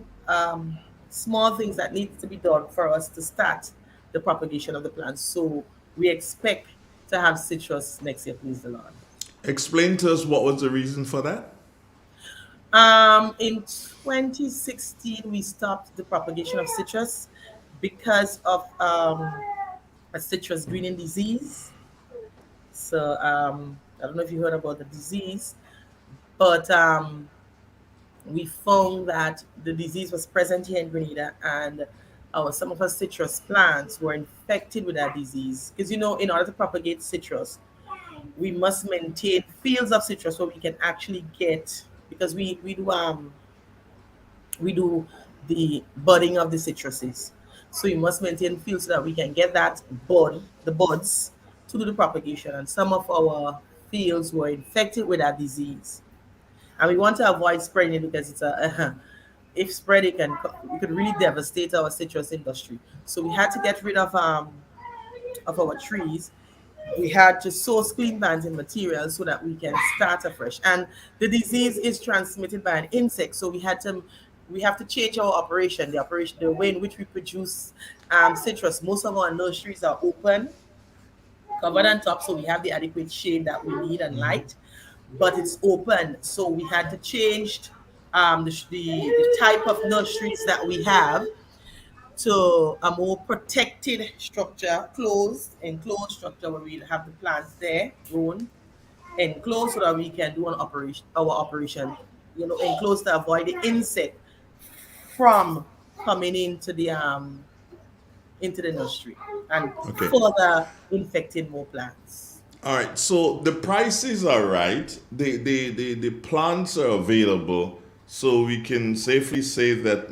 small things that needs to be done for us to start the propagation of the plants. So we expect to have citrus next year, please the Lord.
Explain to us what was the reason for that.
In 2016, we stopped the propagation of citrus because of a citrus greening disease. So I don't know if you heard about the disease, but we found that the disease was present here in Grenada, and some of our citrus plants were infected with that disease. Because in order to propagate citrus, we must maintain fields of citrus where we can actually get, because we do the budding of the citruses. So you must maintain fields so that we can get the buds to do the propagation. And some of our fields were infected with that disease, and we want to avoid spreading it because it's if spread it could really devastate our citrus industry. So we had to get rid of our trees. We had to source clean planting materials so that we can start afresh. And the disease is transmitted by an insect, so we have to change our operation. The way in which we produce citrus. Most of our nurseries are open, covered on top, so we have the adequate shade that we need and light, but it's open. So we had to change the type of nurseries that we have to a more protected structure, enclosed structure, where we have the plants there grown enclosed so that we can do our operation, enclosed to avoid the insect from coming into the nursery and further infecting more plants.
All right, so the prices are right. The plants are available, so we can safely say that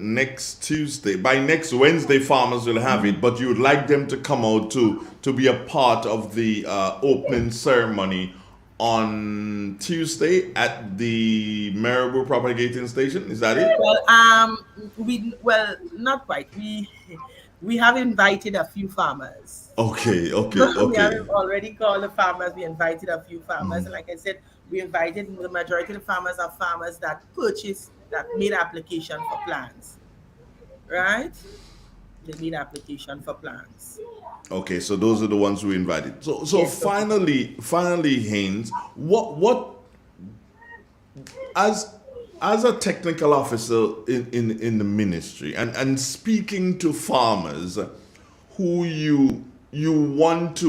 by next Wednesday, farmers will have it. But you would like them to come out to be a part of the opening ceremony on Tuesday at the Maribor Propagating Station. Is that it?
Well, not quite. We have invited a few farmers.
Okay.
We have already called the farmers. We invited a few farmers, and like I said, we invited the majority of the farmers are farmers that made application for plants, right? They made application for plants.
Okay, so those are the ones we invited. So
Yes,
finally, Haynes, what as a technical officer in the ministry and speaking to farmers who you want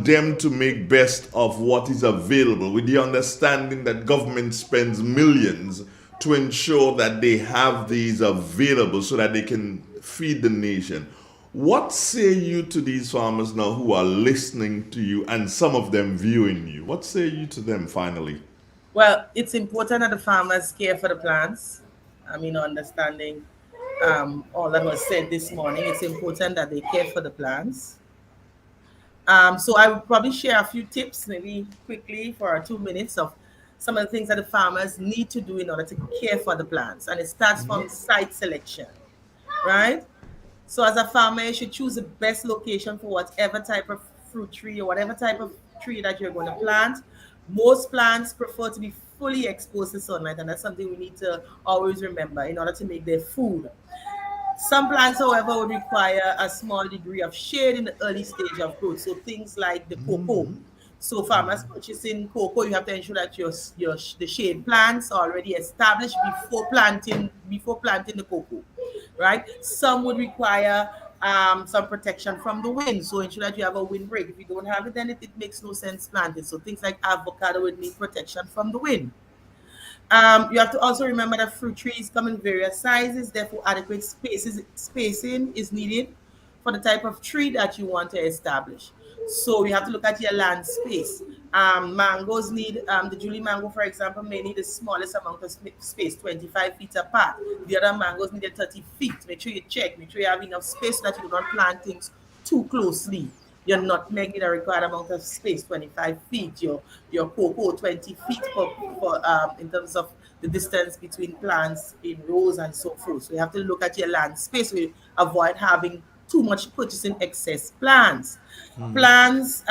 them to make best of what is available, with the understanding that government spends millions to ensure that they have these available so that they can feed the nation. What say you to these farmers now who are listening to you and some of them viewing you? What say you to them finally?
Well, it's important that the farmers care for the plants. Understanding all that was said this morning, it's important that they care for the plants. So I would probably share a few tips, maybe quickly for 2 minutes, of some of the things that the farmers need to do in order to care for the plants. And it starts from site selection, right? So as a farmer, you should choose the best location for whatever type of fruit tree or whatever type of tree that you're going to plant. Most plants prefer to be fully exposed to sunlight, and that's something we need to always remember in order to make their food. Some plants, however, would require a small degree of shade in the early stage of growth. So things like the cocoa. So farmers purchasing cocoa, you have to ensure that the shade plants are already established before planting the cocoa, right? Some would require some protection from the wind. So ensure that you have a windbreak. If you don't have it, then it makes no sense planting. So things like avocado would need protection from the wind. You have to also remember that fruit trees come in various sizes, therefore adequate spacing is needed for the type of tree that you want to establish. So you have to look at your land space. Mangoes need, the Julie mango, for example, may need the smallest amount of space, 25 feet apart. The other mangoes need 30 feet. Make sure you check, make sure you have enough space so that you do not plant things too closely. Your nutmeg need a required amount of space, 25 feet. Your cocoa, 20 feet in terms of the distance between plants in rows and so forth. So you have to look at your land space so you avoid having too much purchasing excess plants. Plants,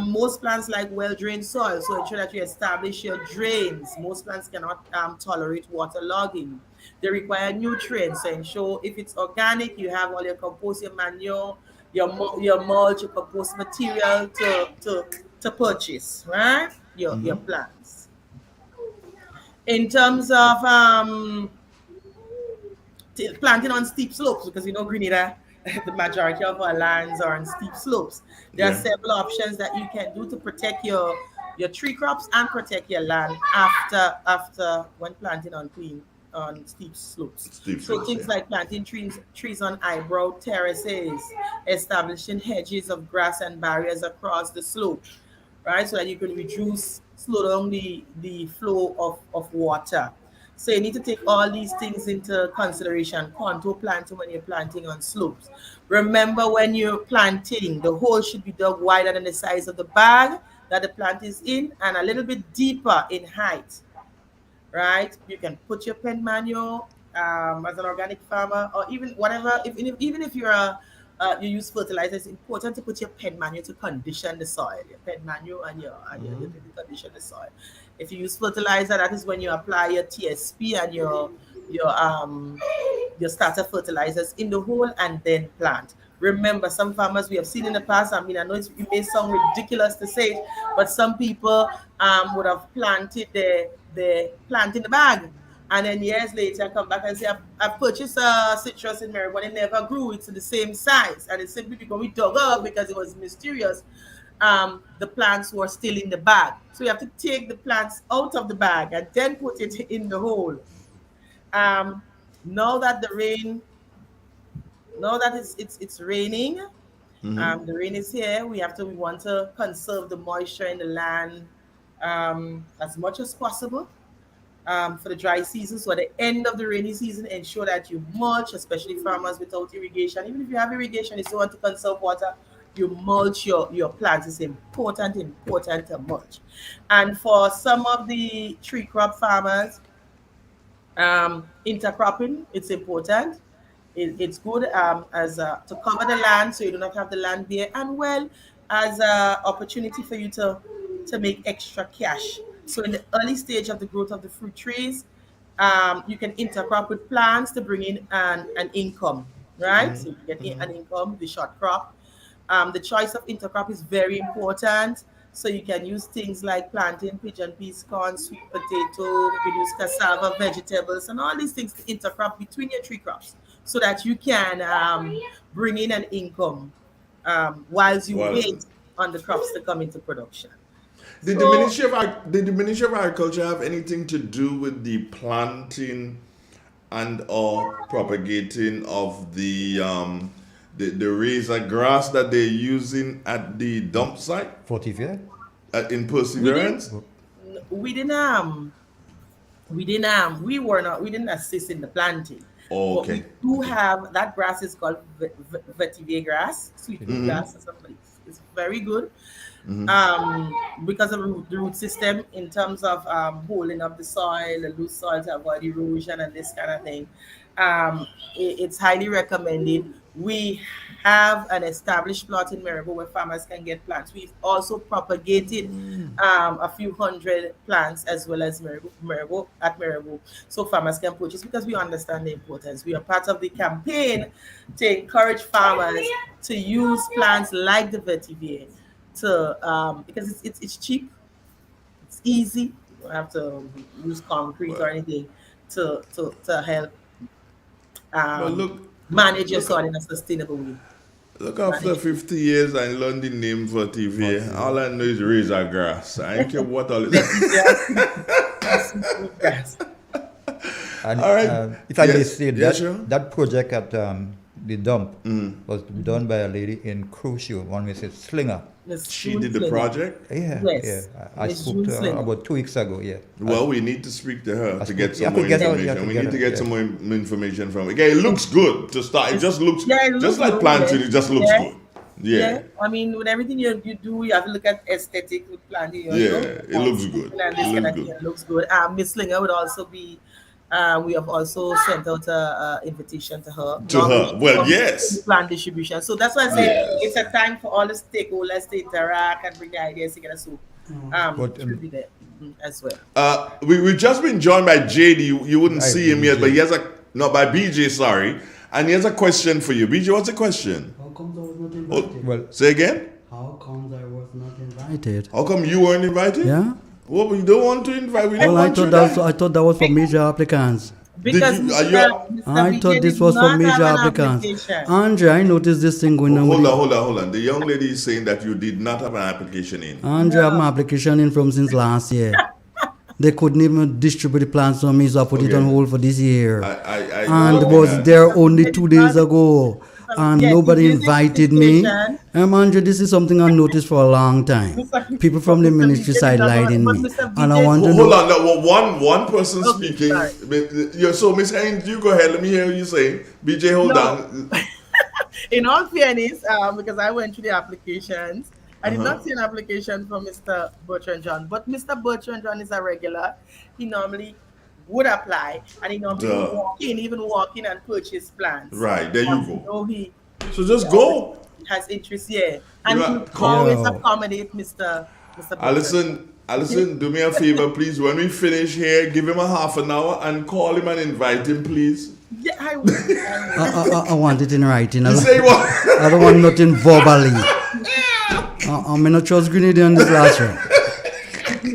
most plants like well-drained soil, so ensure that you establish your drains. Most plants cannot tolerate waterlogging. They require nutrients, so ensure if it's organic, you have all your compost, your manure, your mulch, your compost material to purchase, right? Your plants. In terms of planting on steep slopes, because Grenada, the majority of our lands are on steep slopes. There are several options that you can do to protect your tree crops and protect your land after when planting on steep slopes. Things like planting trees on eyebrow terraces, establishing hedges of grass and barriers across the slope, right? So that you can slow down the flow of water. So you need to take all these things into consideration. Contour planting when you're planting on slopes. Remember, when you're planting, the hole should be dug wider than the size of the bag that the plant is in and a little bit deeper in height, right? You can put your pen manure as an organic farmer, or even whatever. Even if you're you use fertilizer, it's important to put your pen manure to condition the soil. Your pen manure and your condition the soil. If you use fertilizer, that is when you apply your TSP and your starter fertilizers in the hole and then plant. Remember, some farmers we have seen in the past, I know it may sound ridiculous to say it, but some people would have planted their plant in the bag, and then years later come back and say, I purchased a citrus in Maribor, it never grew, it's the same size, and it's simply because we dug up because it was mysterious. The plants were still in the bag. So you have to take the plants out of the bag and then put it in the hole. Now that it's raining, the rain is here, we want to conserve the moisture in the land as much as possible for the dry season. So at the end of the rainy season, ensure that you mulch, especially farmers without irrigation. Even if you have irrigation, you still want to conserve water, you mulch your plants. It's important to mulch. And for some of the tree crop farmers, intercropping, it's important. It's good to cover the land so you do not have the land bare, and well as an opportunity for you to make extra cash. So in the early stage of the growth of the fruit trees, you can intercrop with plants to bring in an income, right? So you get an income, the short crop. The choice of intercrop is very important. So you can use things like planting pigeon peas, corn, sweet potato, you can use cassava, vegetables, and all these things to intercrop between your tree crops so that you can bring in an income whilst you wait on the crops to come into production.
Did the Ministry of Agriculture have anything to do with the planting and or propagating of the razor grass that they're using at the dump site? In Perseverance?
We didn't assist in the planting.
Oh, okay.
But we do have, that grass is called vetiver grass, sweet grass or something. It's very good. Because of the root system in terms of holding up the soil, the loose soil to avoid erosion and this kind of thing. It's highly recommended. We have an established plot in Maribor where farmers can get plants. We've also propagated a few hundred plants as well as Maribor, so farmers can purchase, because we understand the importance. We are part of the campaign to encourage farmers to use plants like the vetiver because it's cheap, it's easy. You don't have to use concrete or anything to help manage your soil in a sustainable way.
Look, after 50 years I learned the name vetiver. All I know is razor grass. I don't care what all it is.
And,
all right.
if I may say that, that project at the dump was done by a lady in Crucial, one Mrs. Slinger.
Miss
She
June
did the
Slinger.
project?
Yeah,
Yes.
I
Miss
spoke
June
to her
Slinger.
about 2 weeks ago, yeah.
Well, we need to speak to her to get
yeah,
some more
to get her,
information.
yeah, to
We
get
need to
her,
get
yeah.
some more information from it. Okay, it looks good to start. It just looks,
Yeah, it looks
just like
good,
planting,
yeah.
it just looks
Yeah.
good. Yeah.
I mean, with everything you do, you have to look at aesthetic with planting.
Yeah, it looks good.
And this
It
kind
looks
of
good.
thing looks good. Miss Slinger would also be. We have also sent out a invitation to her.
To her. Well, yes.
Plan distribution. So that's why I say
Yes.
it's a time for all the stakeholders to interact and bring the ideas together. So it will be there as well.
We've just been joined by JD. You wouldn't
By
see him yet,
BJ.
but he has by BJ, sorry. And he has a question for you. BJ, what's the question?
How come I was not invited?
Well,
Say again?
How come I was not invited?
How come you weren't invited?
Yeah.
Well, we don't want to invite. We don't
Well,
want you there.
I thought that was for major applicants.
Because
you-
Mr.
are you-
Mr.
I
BJ
thought this
did
was for
not
major
have an
applicants.
application.
Andre, I noticed this thing going on.
Hold
with
on. The young lady is saying that you did not have an application in.
Andre, I have my application in from since last year. They couldn't even distribute the plans to me, so I put it
Okay.
on hold for this year.
I
And
know
was
that.
there only 2 days ago. And
Yes,
nobody
it is
invited me.
invitation.
Andre, this is something I've noticed for a long time. People from the
Mr.
ministry
BJ
sideline
but
me.
Mr.
And I
BJ
want to
Hold
know.
on, no, one person
Okay,
speaking.
sorry.
So, Miss Haynes, you go ahead. Let me hear what you say. BJ, hold
No.
on.
In all fairness, because I went through the applications, I did
Uh-huh.
not see an application from Mr. Bertrand John, but Mr. Bertrand John is a regular. He normally would apply, and he normally
Duh.
would walk in and purchase plans.
Right, there you go.
So he
So just go.
has interest here, and
You
he
are-
would always
Yeah.
accommodate Mr. Bertrand.
Alison, do me a favor, please. When we finish here, give him a half an hour and call him and invite him, please.
Yeah, I will.
I want it in writing.
You say what?
I don't want nothing verbally. I'm not trust Grenada on this last one.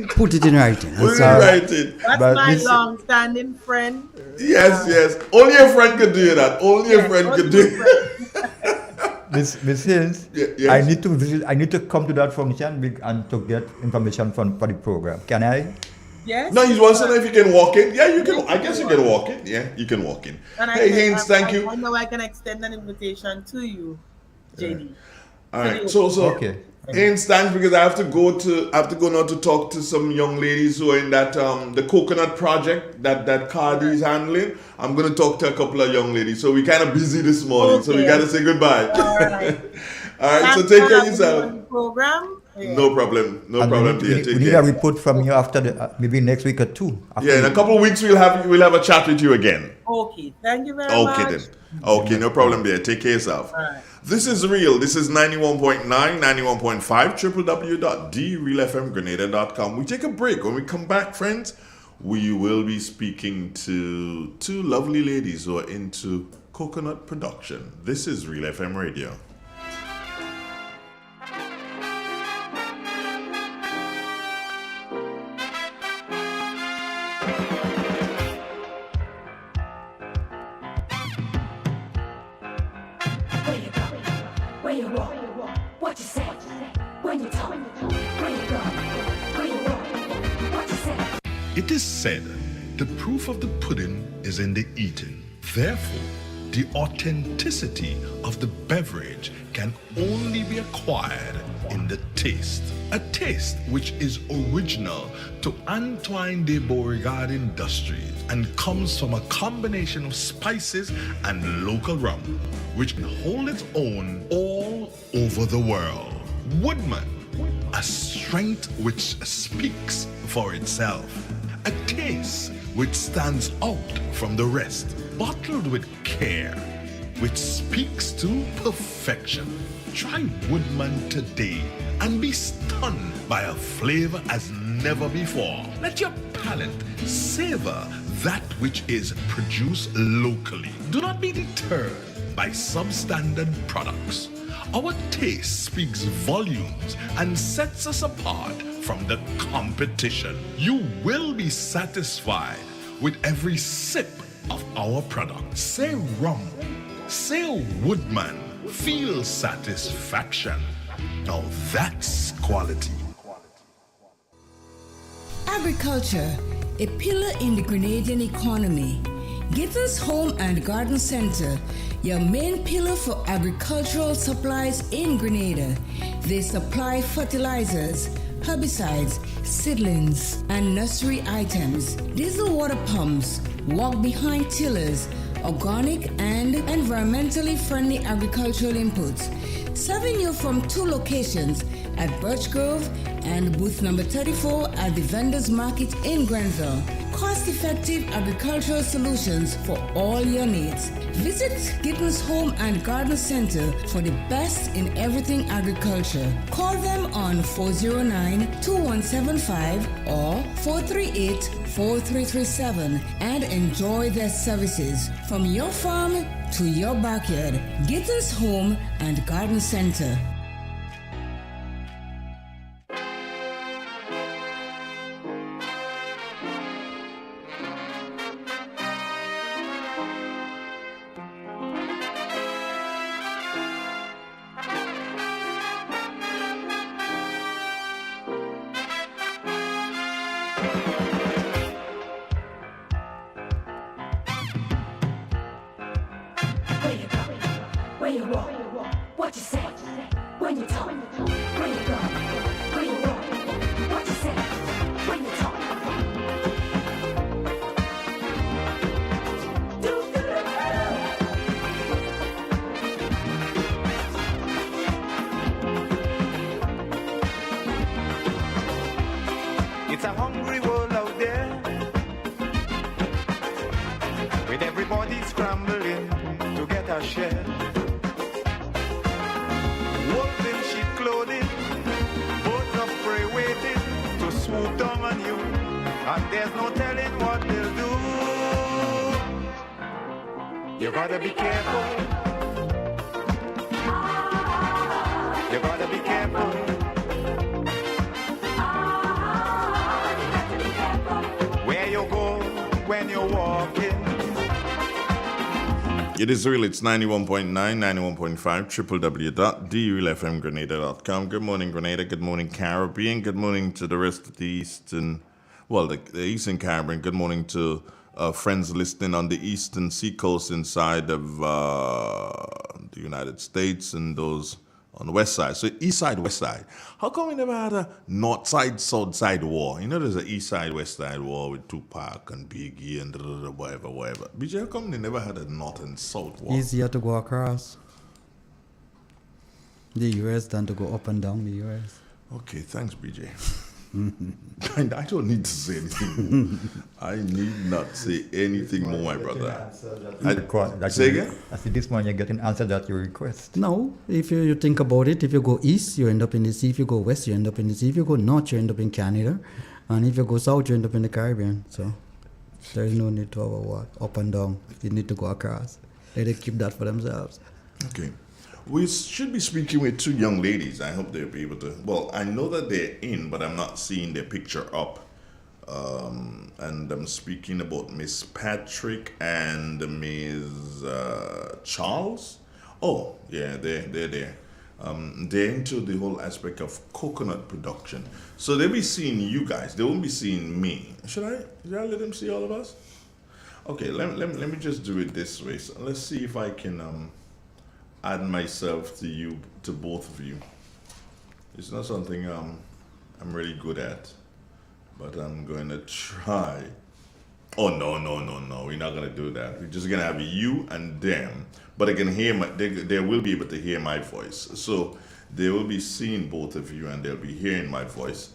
Put it in writing.
Put it
That's all.
right in.
That's
But
my
this-
long-standing friend.
Yes. Only a friend could do that. Only a friend could do it.
Miss Hills,
Yeah, yes.
I need to visit. I need to come to that function and to get information for the program. Can I?
Yes.
No, he wants to know if you can walk in. Yeah, you can. I guess you can walk in. Yeah, you can walk in.
And
Hey, Haynes, thank you.
I know I can extend an invitation to you, JD.
All right. So
Okay.
Haynes, thanks, because I have to go now to talk to some young ladies who are in that the coconut project that Cardi is handling. I'm gonna talk to a couple of young ladies. So we're kind of busy this morning, so we
Okay.
gotta say goodbye.
All right.
All right. So
Thanks
take
for
care of
having me
yourself.
on the program. Yeah.
No problem. No
And
problem,
we
dear.
need,
Take
we need
care.
a report from you after maybe next week or two. After
Yeah, in a couple of weeks we'll have a chat with you again.
Okay. Thank you very much.
Okay then. Okay, no problem there. Take care of yourself.
All right.
This is real. This is 91.9, 91.5, www.drealfmgrenada.com. We take a break. When we come back, friends, we will be speaking to two lovely ladies who are into coconut production. This is Real FM Radio.
Where you go? Where you walk? What you say? When you talk? Where you go? Where you walk? What you say?
It is said, the proof of the pudding is in the eating. Therefore, the authenticity of the beverage can only be acquired in the taste. A taste which is original to Antoine de Beauregard Industries and comes from a combination of spices and local rum, which can hold its own all over the world. Woodman, a strength which speaks for itself. A taste which stands out from the rest, bottled with care, which speaks to perfection. Try Woodman today and be stunned by a flavor as never before. Let your palate savor that which is produced locally. Do not be deterred by substandard products. Our taste speaks volumes and sets us apart from the competition. You will be satisfied with every sip of our product. Say rum, say Woodman, feel satisfaction. Now that's quality.
Agriculture, a pillar in the Grenadian economy, Gittins Home and Garden Center, your main pillar for agricultural supplies in Grenada. They supply fertilizers, herbicides, seedlings, and nursery items, diesel water pumps, walk-behind tillers, organic and environmentally friendly agricultural inputs. Serving you from 2 locations at Birch Grove and booth number 34 at the Vendors Market in Grenville. Cost-effective agricultural solutions for all your needs. Visit Gittins Home and Garden Center for the best in everything agriculture. Call them on 409-2175 or 438-4337 and enjoy their services from your farm to your backyard. Gittins Home and Garden Center.
Where you go? Where you walk? What you say? When you talk? Where you go? Where you walk? What you say? When you talk?
It's a hungry world out there, with everybody scrambling to get a share. Wolves in sheep clothing, birds of prey waiting to swoop down on you, and there's no telling what they'll do. You gotta be careful. You gotta be careful. Where you go when you're walking.
It is real. It's 91.9, 91.5, www.durelfmgrenada.com. Good morning, Grenada. Good morning, Caribbean. Good morning to the rest of the Eastern, the Eastern Caribbean. Good morning to friends listening on the Eastern Seacoast inside of the United States and those on the west side. So east side, west side. How come we never had a north side, south side war? You know there's an east side, west side war with Tupac and Biggie and whatever. BJ, how come they never had a north and south war?
Easier to go across the US than to go up and down the US.
Okay, thanks, BJ. I don't need to say anything more. I need not say anything more, my brother. Say again?
I see this one, you're getting answer that you request.
No, if you think about it, if you go east, you end up in the sea. If you go west, you end up in the sea. If you go north, you end up in Canada. And if you go south, you end up in the Caribbean. So there is no need to have a war up and down. You need to go across. They keep that for themselves.
Okay. We should be speaking with 2 young ladies. I hope they'll be able to. Well, I know that they're in, but I'm not seeing their picture up. And I'm speaking about Miss Patrick and Miss Charles. Oh, yeah, they're there. They're into the whole aspect of coconut production. So they'll be seeing you guys. They won't be seeing me. Should I let them see all of us? Okay, let me just do it this way. So let's see if I can add myself to both of you. It's not something I'm really good at, but I'm going to try. Oh no, we're not going to do that. We're just going to have you and them, but they can hear they will be able to hear my voice. So they will be seeing both of you and they'll be hearing my voice.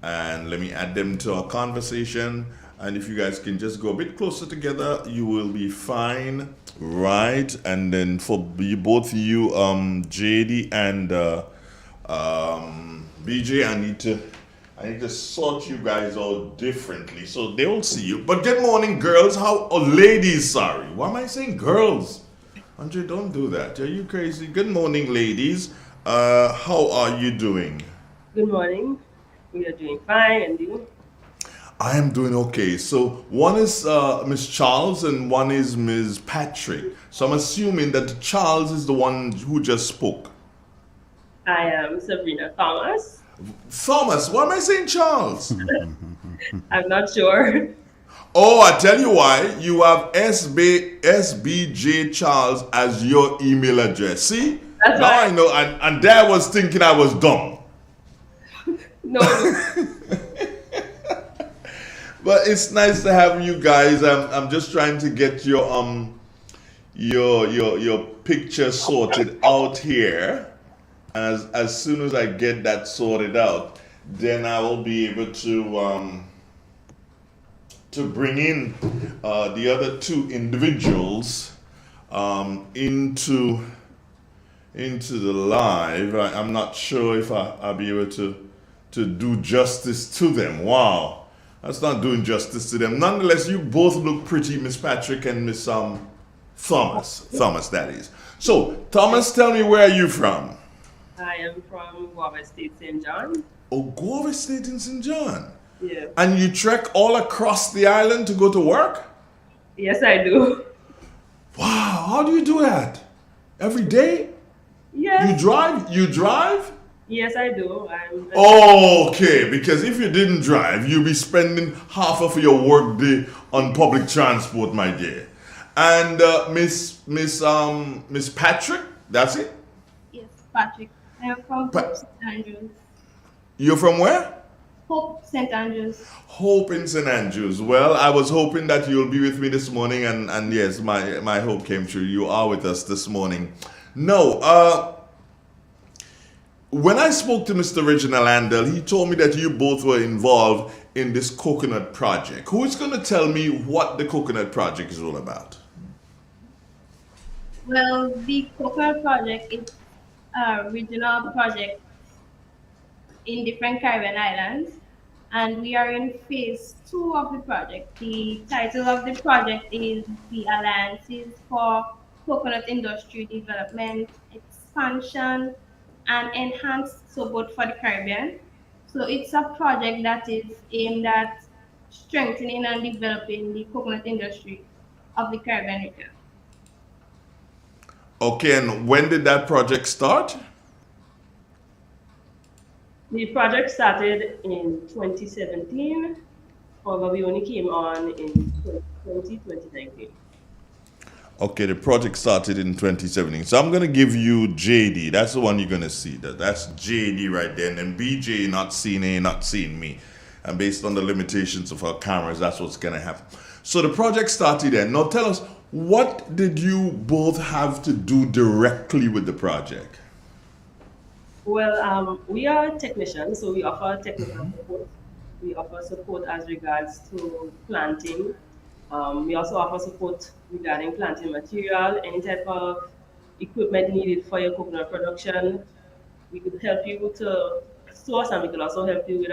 And let me add them to our conversation. And if you guys can just go a bit closer together, you will be fine, right? And then for both of you, JD and BJ, I need to sort you guys out differently so they will see you. But good morning, girls. Ladies, sorry. Why am I saying girls? Andre, don't do that. Are you crazy? Good morning, ladies. How are you doing?
Good morning. We are doing fine, and you?
I am doing okay. So one is Miss Charles and one is Miss Patrick. So I'm assuming that Charles is the one who just spoke.
I am Sabrina Thomas.
Thomas? Why am I saying Charles?
I'm not sure.
Oh, I tell you why. You have SBJ Charles as your email address. See?
That's
now
right.
I know. And Dad was thinking I was dumb.
No.
But it's nice to have you guys. I'm just trying to get your picture sorted out here. As soon as I get that sorted out, then I will be able to bring in the other two individuals into the live. I'm not sure if I'll be able to do justice to them. Wow, that's not doing justice to them. Nonetheless, you both look pretty, Miss Patrick and Miss Thomas, that is. So, Thomas, tell me, where are you from?
I am from Guava State, St. John.
Oh, Guava State in St. John.
Yeah.
And you trek all across the island to go to work?
Yes, I do.
Wow, how do you do that? Every day?
Yes.
You drive?
Yes, I do.
Okay, because if you didn't drive, you'd be spending half of your work day on public transport, my dear. And Miss Patrick, that's it?
Yes, Patrick. I am from Hope St. Andrews.
You're from where?
Hope St. Andrews.
Hope in St. Andrews. Well, I was hoping that you'll be with me this morning, and yes, my hope came true. You are with us this morning. No, when I spoke to Mr. Reginald Andel, he told me that you both were involved in this coconut project. Who is going to tell me what the coconut project is all about?
Well, the Coconut Project is a regional project in different Caribbean islands, and we are in phase 2 of the project. The title of the project is the Alliances for Coconut Industry Development, Expansion, and Enhanced Support for the Caribbean. So it's a project that is aimed at strengthening and developing the coconut industry of the Caribbean region.
Okay, and when did that project start?
The project started in 2017, however, we only came on in 2019.
Okay, the project started in 2017. So I'm going to give you JD. That's the one you're going to see. That's JD right there. And then BJ, not seeing A, not seeing me. And based on the limitations of our cameras, that's what's going to happen. So the project started there. Now tell us, what did you both have to do directly with the project?
Well, we are technicians, so we offer technical support. We offer support as regards to planting. We also offer support regarding planting material, any type of equipment needed for your coconut production. We could help you to source, and we could also help you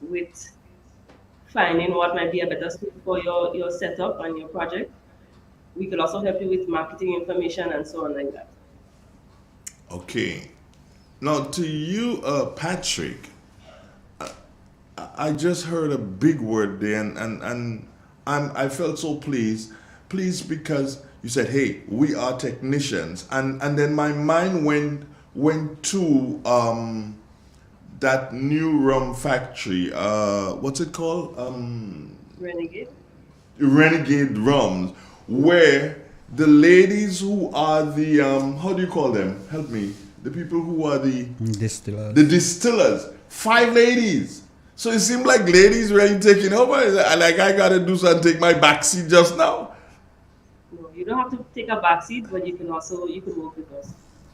with finding what might be a better suit for your setup and your project. We could also help you with marketing information and so on like that.
Okay. Now to you, Patrick, I just heard a big word there, and I felt so pleased because you said, "Hey, we are technicians," and then my mind went to that new rum factory. What's it called? Renegade Rums, where the ladies who are the how do you call them? Help me. The people who are the
distillers.
The distillers. 5 ladies. So it seemed like ladies really taking over. Like I gotta do something, take my backseat just now.
No, you don't have to take a backseat, but you can work with us.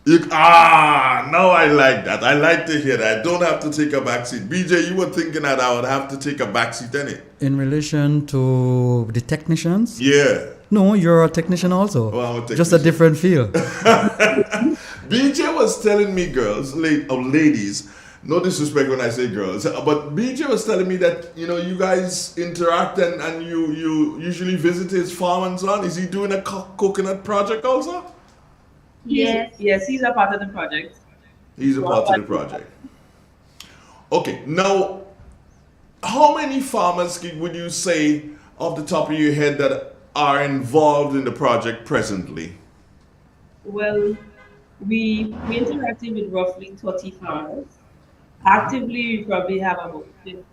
Now I like that. I like to hear that. I don't have to take a backseat. BJ, you were thinking that I would have to take a backseat, innit?
In relation to the technicians?
Yeah.
No, you're a technician also.
Well, I'm a technician.
Just a different field.
BJ was telling me, ladies, no disrespect when I say girls, but BJ was telling me that, you guys interact and you usually visit his farm and so on. Is he doing a coconut project also?
Yes, he's a part of the project.
He's a part of the project. Okay, now, how many farmers would you say, off the top of your head, that are involved in the project presently?
Well, we interacted with roughly 30 farmers. Actively, we probably have about 50.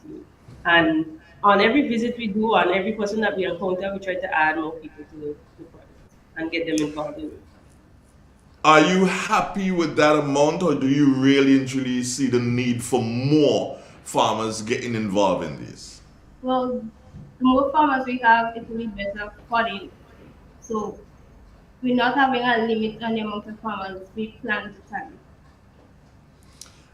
And on every visit we do, on every person that we encounter, we try to add more people to the project and get them involved in it.
Are you happy with that amount, or do you really and truly see the need for more farmers getting involved in this?
Well, the more farmers we have, it will be better for the. So we're not having a limit on the amount of farmers we plan to target.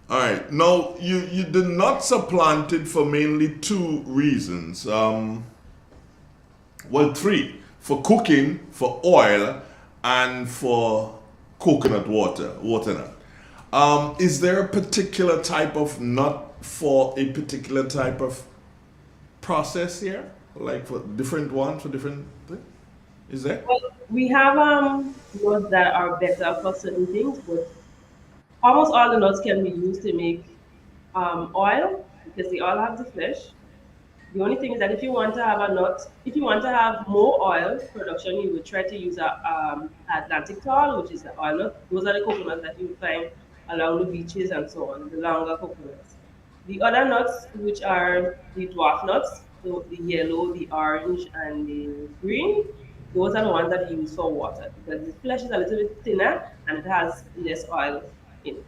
All right. Now, you did not supplant it for mainly two reasons. Well, three: for cooking, for oil, and for coconut water nut. Is there a particular type of nut for a particular type of process here, like for different ones for different things? Is there?
Well, we have nuts that are better for certain things, but almost all the nuts can be used to make oil because they all have the flesh. The only thing is that if you want to have a nut, if you want to have more oil production, you would try to use a Atlantic tall, which is the oil nut. Those are the coconuts that you find along the beaches and so on, the longer coconuts. The other nuts, which are the dwarf nuts, so the yellow, the orange, and the green, those are the ones that you use for water because the flesh is a little bit thinner and it has less oil in it.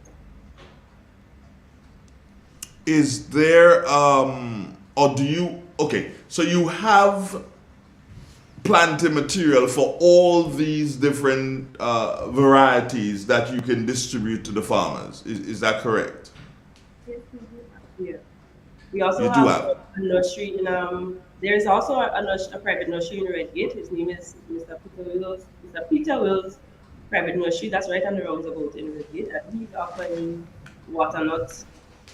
Is there or do you, okay, so you have planting material for all these different varieties that you can distribute to the farmers. Is that correct?
Yeah. We also have a nursery in there is also a private nursery in Redgate. His name is Mr. Peter Wills. Mr. Peter Wills Private Nursery. That's right on the roundabout in Redgate. And he's offering water nuts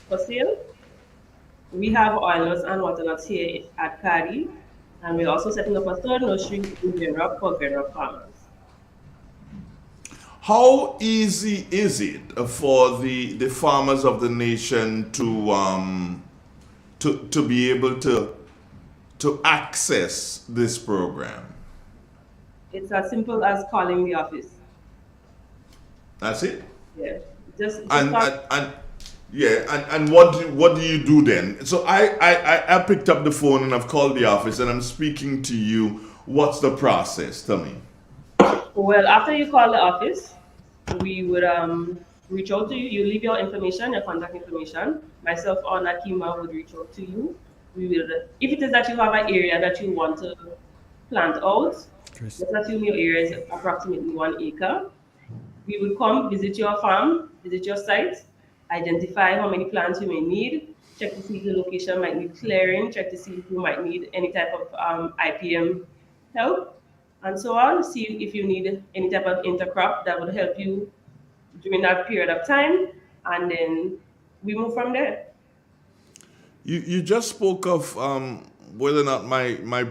for sale. We have oil nuts and water nuts here at Kadi. And we're also setting up a third nursery in Glenrock for Glenrock farmers.
How easy is it for the farmers of the nation to be able to access this program?
It's as simple as calling the office.
That's it?
Yeah. Just
and what do you do then? So I picked up the phone and I've called the office and I'm speaking to you. What's the process? Tell me.
Well, after you call the office, we would reach out to you. You leave your information, your contact information. Myself or Nakima would reach out to you. We will, if it is that you have an area that you want to plant out, let's assume your area is approximately 1 acre. We will come visit your farm, visit your site, identify how many plants you may need, check to see if the location might need clearing, check to see if you might need any type of IPM help, and so on. See if you need any type of intercrop that would help you during that period of time, and then we move from there.
You just spoke of whether or not my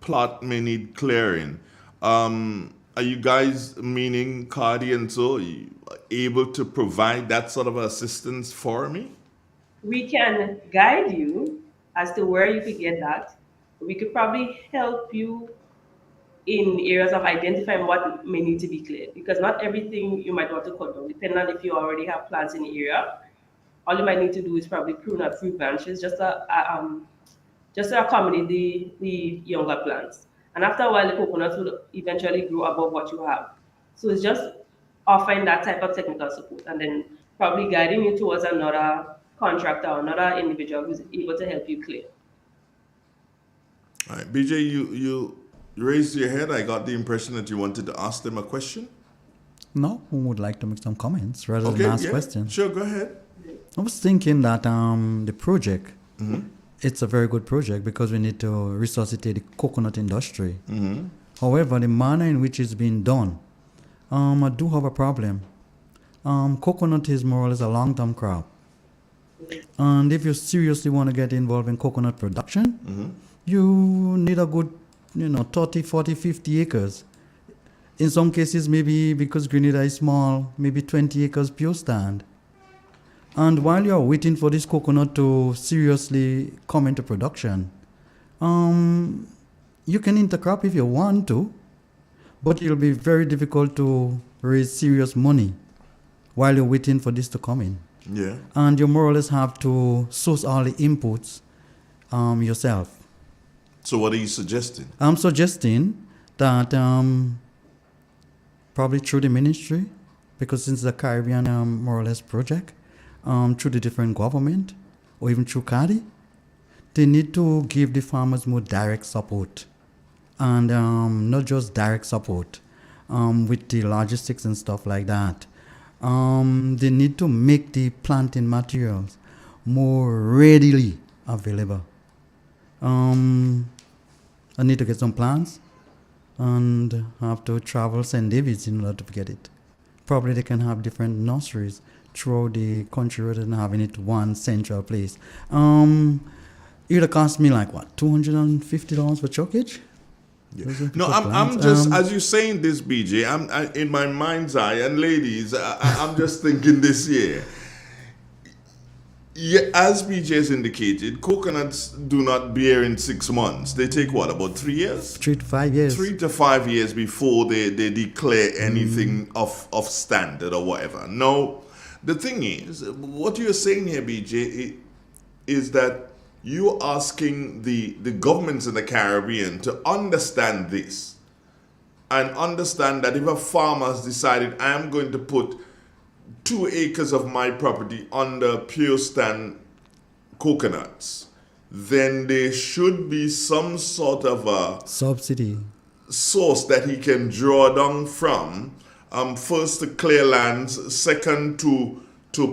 plot may need clearing. Are you guys, meaning Kadi and so, able to provide that sort of assistance for me?
We can guide you as to where you could get that. We could probably help you in areas of identifying what may need to be cleared, because not everything you might want to cut down, depending on if you already have plants in the area. All you might need to do is probably prune up fruit branches just to accommodate the younger plants. And after a while, the coconuts will eventually grow above what you have. So it's just offering that type of technical support and then probably guiding you towards another contractor or another individual who's able to help you clear.
All right, BJ, you raised your head. I got the impression that you wanted to ask them a question.
No, who would like to make some comments rather than ask questions?
Sure, go ahead.
I was thinking that the project, it's a very good project because we need to resuscitate the coconut industry. However, the manner in which it's being done, I do have a problem. Coconut is more or less a long-term crop. And if you seriously want to get involved in coconut production, you need a good 30, 40, 50 acres. In some cases, maybe because Grenada is small, maybe 20 acres pure stand. And while you are waiting for this coconut to seriously come into production, you can intercrop if you want to, but it'll be very difficult to raise serious money while you're waiting for this to come in.
Yeah.
And you more or less have to source all the inputs yourself.
So what are you suggesting?
I'm suggesting that probably through the ministry, because since the Caribbean more or less project, through the different government, or even through CADI, they need to give the farmers more direct support. And not just direct support with the logistics and stuff like that. They need to make the planting materials more readily available. I need to get some plants and have to travel St. David's in order to get it. Probably they can have different nurseries throughout the country rather than having it one central place. It'll cost me like what, $250 for chockage?
No, I'm just as you're saying this, BJ. I'm in my mind's eye, and ladies, I'm just thinking this year. Yeah, as BJ has indicated, coconuts do not bear in 6 months. They take what, about 3 years?
3 to 5 years.
3 to 5 years before they declare anything of standard or whatever. No, the thing is, what you're saying here, BJ, is that you're asking the governments in the Caribbean to understand this and understand that if a farmer has decided, I am going to put 2 acres of my property under pure stand coconuts, then there should be some sort of a
subsidy
source that he can draw down from. First to clear lands, second to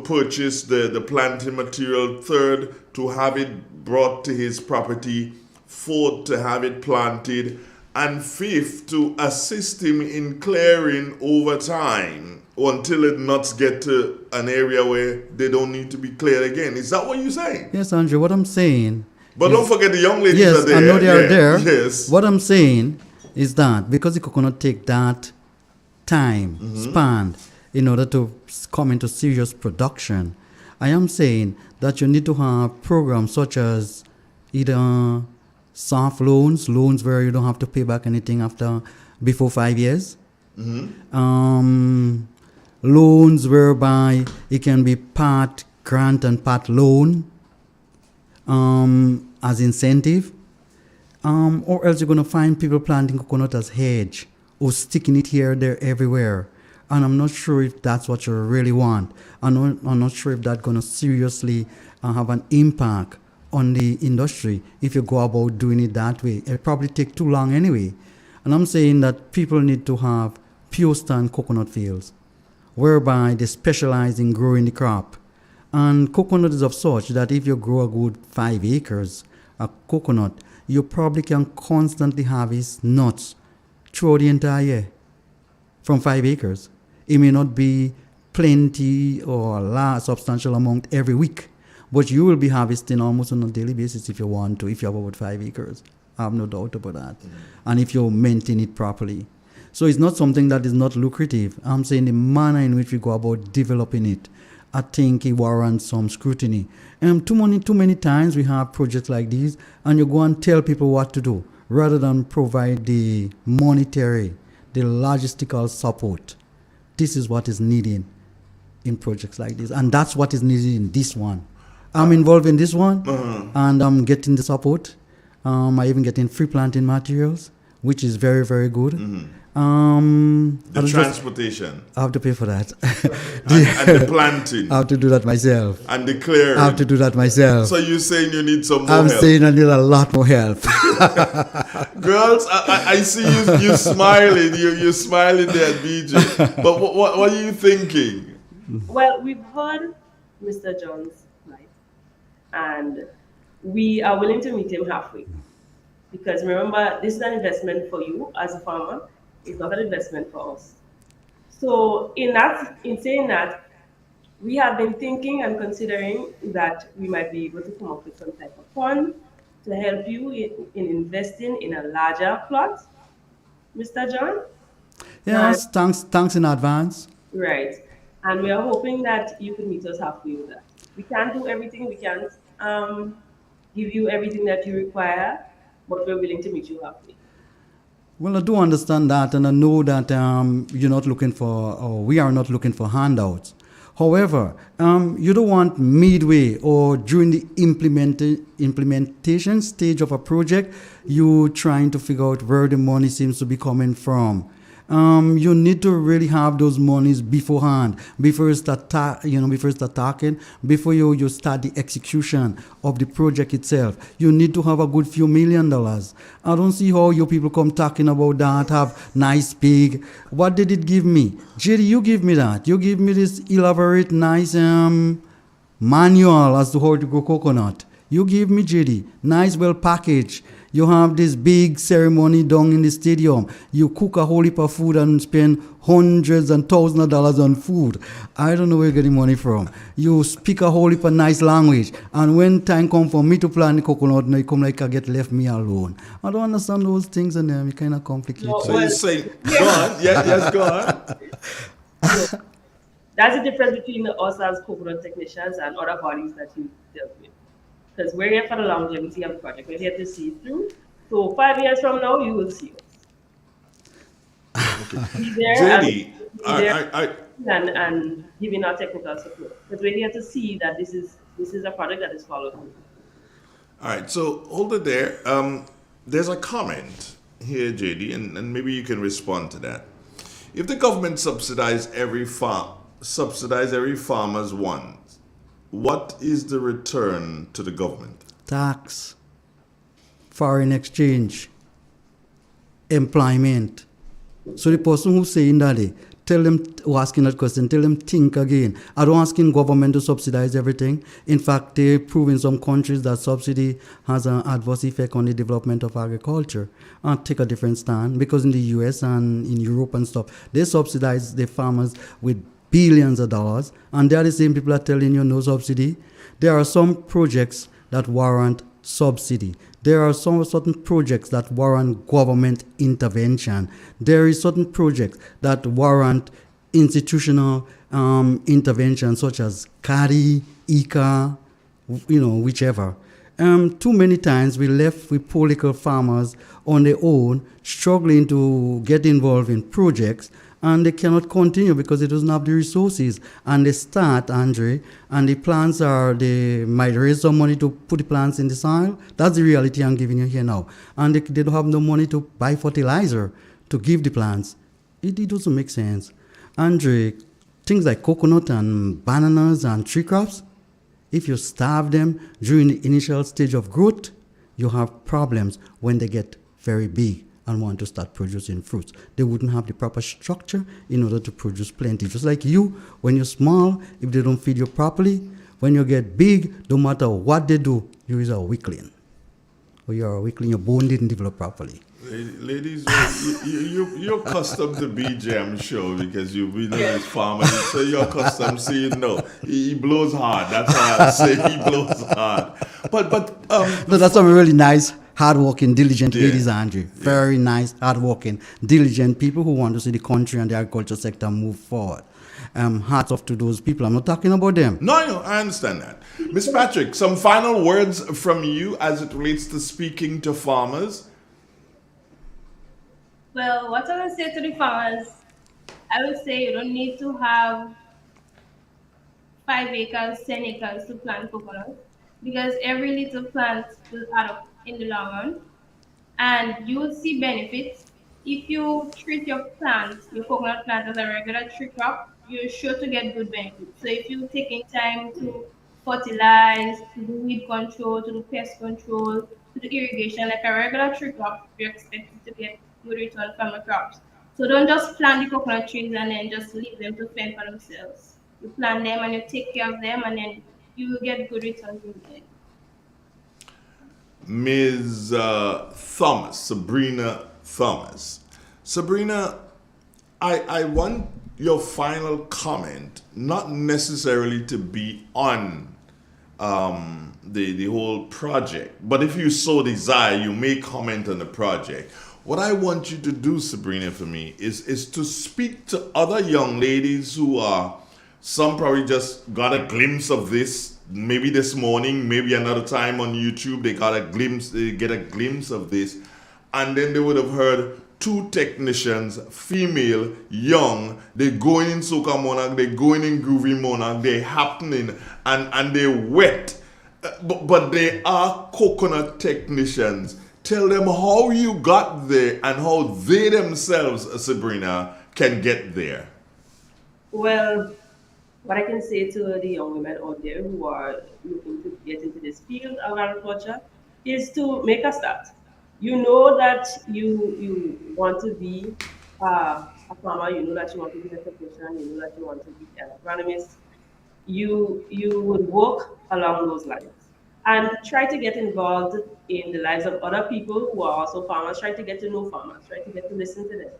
purchase the planting material, third to have it brought to his property, fourth to have it planted, and fifth to assist him in clearing over time until it nuts get to an area where they don't need to be cleared again. Is that what you're saying?
Yes, Andrew, what I'm saying...
But don't forget the young ladies
yes,
are there.
I know they are there.
Yes.
What I'm saying is that because the coconut take that time span in order to come into serious production, I am saying that you need to have programs such as either soft loans where you don't have to pay back anything before 5 years. Loans whereby it can be part grant and part loan as incentive. Or else you're going to find people planting coconut as hedge or sticking it here, there, everywhere. And I'm not sure if that's what you really want. I'm not sure if that's going to seriously have an impact on the industry if you go about doing it that way. It'll probably take too long anyway. And I'm saying that people need to have pure stand coconut fields whereby they specialize in growing the crop. And coconut is of such that if you grow a good 5 acres of coconut, you probably can constantly harvest nuts throughout the entire year from 5 acres. It may not be plenty or a large substantial amount every week, but you will be harvesting almost on a daily basis if you want to, if you have about 5 acres. I have no doubt about that. And if you maintain it properly. So it's not something that is not lucrative. I'm saying the manner in which we go about developing it, I think it warrants some scrutiny. Too many times we have projects like these and you go and tell people what to do rather than provide the monetary, the logistical support. This is what is needed in projects like this. And that's what is needed in this one. I'm involved in this one and I'm getting the support. I even getting free planting materials, which is very, very good.
The transportation.
I have to pay for that.
and the planting.
I have to do that myself.
And the clearing.
I have to do that myself.
So you're saying you need some more
help? I'm saying I need a lot more help.
Girls, I see you smiling. You're smiling there at BJ. But what are you thinking?
Well, we've heard Mr. John's life, and we are willing to meet him halfway. Because remember, this is an investment for you as a farmer. It's not an investment for us. So in saying that, we have been thinking and considering that we might be able to come up with some type of fund to help you in investing in a larger plot, Mr. John.
Yes, thanks in advance.
Right. And we are hoping that you can meet us halfway with that. We can't do everything. We can't give you everything that you require, but we're willing to meet you halfway.
Well, I do understand that, and I know that you're not looking for, or we are not looking for handouts. However, you don't want midway or during the implementation stage of a project, you trying to figure out where the money seems to be coming from. You need to really have those monies beforehand, before you start, talking, before you start the execution of the project itself. You need to have a good few $1 million. I don't see how you people come talking about that, have nice pig. What did it give me? JD, you give me that. You give me this elaborate, nice manual as to how to grow coconut. You give me, JD, nice, well packaged. You have this big ceremony down in the stadium. You cook a whole heap of food and spend hundreds and thousands of dollars on food. I don't know where you're getting money from. You speak a whole heap of nice language. And when time comes for me to plant the coconut, now you come like I get left me alone. I don't understand those things, and they're kind of complicated.
So you say, go on. Yes, go on.
That's the difference between us as coconut technicians and other bodies that you deal with. Because we're here for the longevity of the project. We're here to see it through. So 5 years from now, you will see us.
Okay.
Be there
JD,
and giving our technical support. Because we're here to see that this is a project that is followed through.
All right, so hold it there. There's a comment here, JD, and maybe you can respond to that. If the government subsidize every farmer's one, what is the return to the government?
Tax, foreign exchange, employment. So the person who's saying that, tell them, who asking that question, tell them think again. I don't asking government to subsidize everything. In fact, they prove in some countries that subsidy has an adverse effect on the development of agriculture. I'll take a different stand, because in the US and in Europe and stuff, they subsidize the farmers with billions of dollars, and they are the same people are telling you no subsidy. There are some projects that warrant subsidy. There are some certain projects that warrant government intervention. There is certain projects that warrant institutional intervention, such as CARI, ICA, whichever. Too many times we left with poor little farmers on their own, struggling to get involved in projects, and they cannot continue because they doesn't have the resources. And they start, Andre, and the plants they might raise some money to put the plants in the soil. That's the reality I'm giving you here now. And they don't have no money to buy fertilizer to give the plants. It doesn't make sense. Andre, things like coconut and bananas and tree crops, if you starve them during the initial stage of growth, you have problems when they get very big and want to start producing fruits. They wouldn't have the proper structure in order to produce plenty. Just like you, when you're small, if they don't feed you properly, when you get big, no matter what they do, you is a weakling. Or you're a weakling, your bone didn't develop properly.
Ladies, you're accustomed to BJ, I'm sure, because you've been in this farmer, so you're accustomed to saying no. He blows hard. That's why I say he blows hard.
No, that's some really nice, hardworking, diligent ladies, Andrew. Very nice, hardworking, diligent people who want to see the country and the agriculture sector move forward. Hats off to those people. I'm not talking about them.
No, I understand that. Ms. Patrick, some final words from you as it relates to speaking to farmers.
Well, what I would say to the farmers, I would say you don't need to have 5 acres, 10 acres to plant coconut, because every little plant will add up in the long run, and you will see benefits. If you treat your coconut plant as a regular tree crop, you're sure to get good benefits. So if you're taking time to fertilize, to do weed control, to do pest control, to do irrigation like a regular tree crop, you're expected to get good return from the crops. So don't just plant the coconut trees and then just leave them to fend for themselves. You plant them and you take care of them, and then you will get good returns in the end.
Ms. Thomas, Sabrina Thomas. Sabrina, I want your final comment, not necessarily to be on the whole project, but if you so desire, you may comment on the project. What I want you to do, Sabrina, for me, is to speak to other young ladies who are, some probably just got a glimpse of this, maybe this morning, maybe another time on YouTube, they get a glimpse of this, and then they would have heard 2 technicians, female, young. They're going in Soca Monarch, they're going in Groovy Monarch, they're happening, and they're wet. But they are coconut technicians. Tell them how you got there and how they themselves, Sabrina, can get there.
Well, what I can say to the young women out there who are looking to get into this field of agriculture is to make a start. You know that you want to be a farmer, you know that you want to be a technician, you know that you want to be an agronomist. You would work along those lines and try to get involved in the lives of other people who are also farmers. Try to get to know farmers, try to get to listen to them.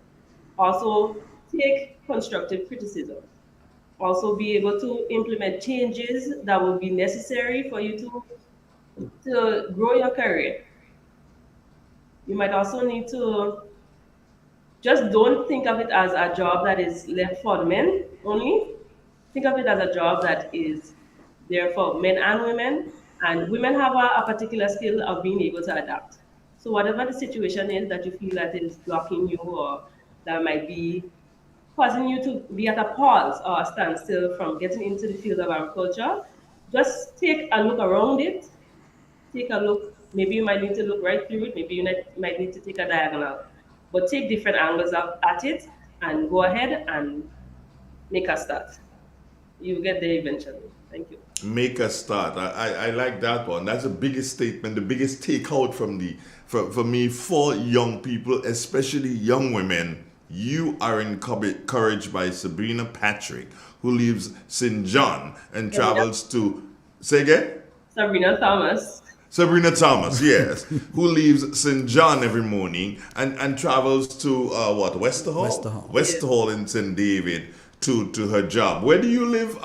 Also, take constructive criticism. Also, be able to implement changes that will be necessary for you to grow your career. You might also need to just don't think of it as a job that is left for men only. Think of it as a job that is there for men and women. And women have a particular skill of being able to adapt. So whatever the situation is that you feel that is blocking you or that might be causing you to be at a pause or a standstill from getting into the field of agriculture, just take a look around it. Take a look. Maybe you might need to look right through it. Maybe you might need to take a diagonal. But take different angles at it and go ahead and make a start. You'll get there eventually. Thank you.
Make a start. I like that one. That's the biggest statement, the biggest takeout for me for young people, especially young women. You are encouraged by Sabrina Patrick, who lives St. John and travels to, say again?
Sabrina Thomas.
Sabrina Thomas, yes, who leaves St. John every morning and travels to Westerhall? Westerhall in St. David to her job. Where do you live,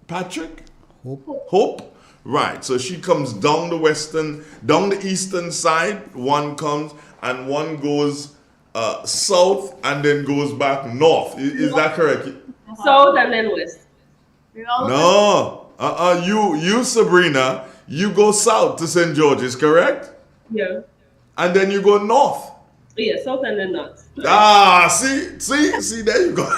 Patrick? Hope? Right. So she comes down the eastern side. One comes and one goes south and then goes back north. Is that correct?
South and then west.
No. You Sabrina, you go south to St. George's, correct?
Yeah.
And then you go north.
Yeah, south and then north.
See, there you go.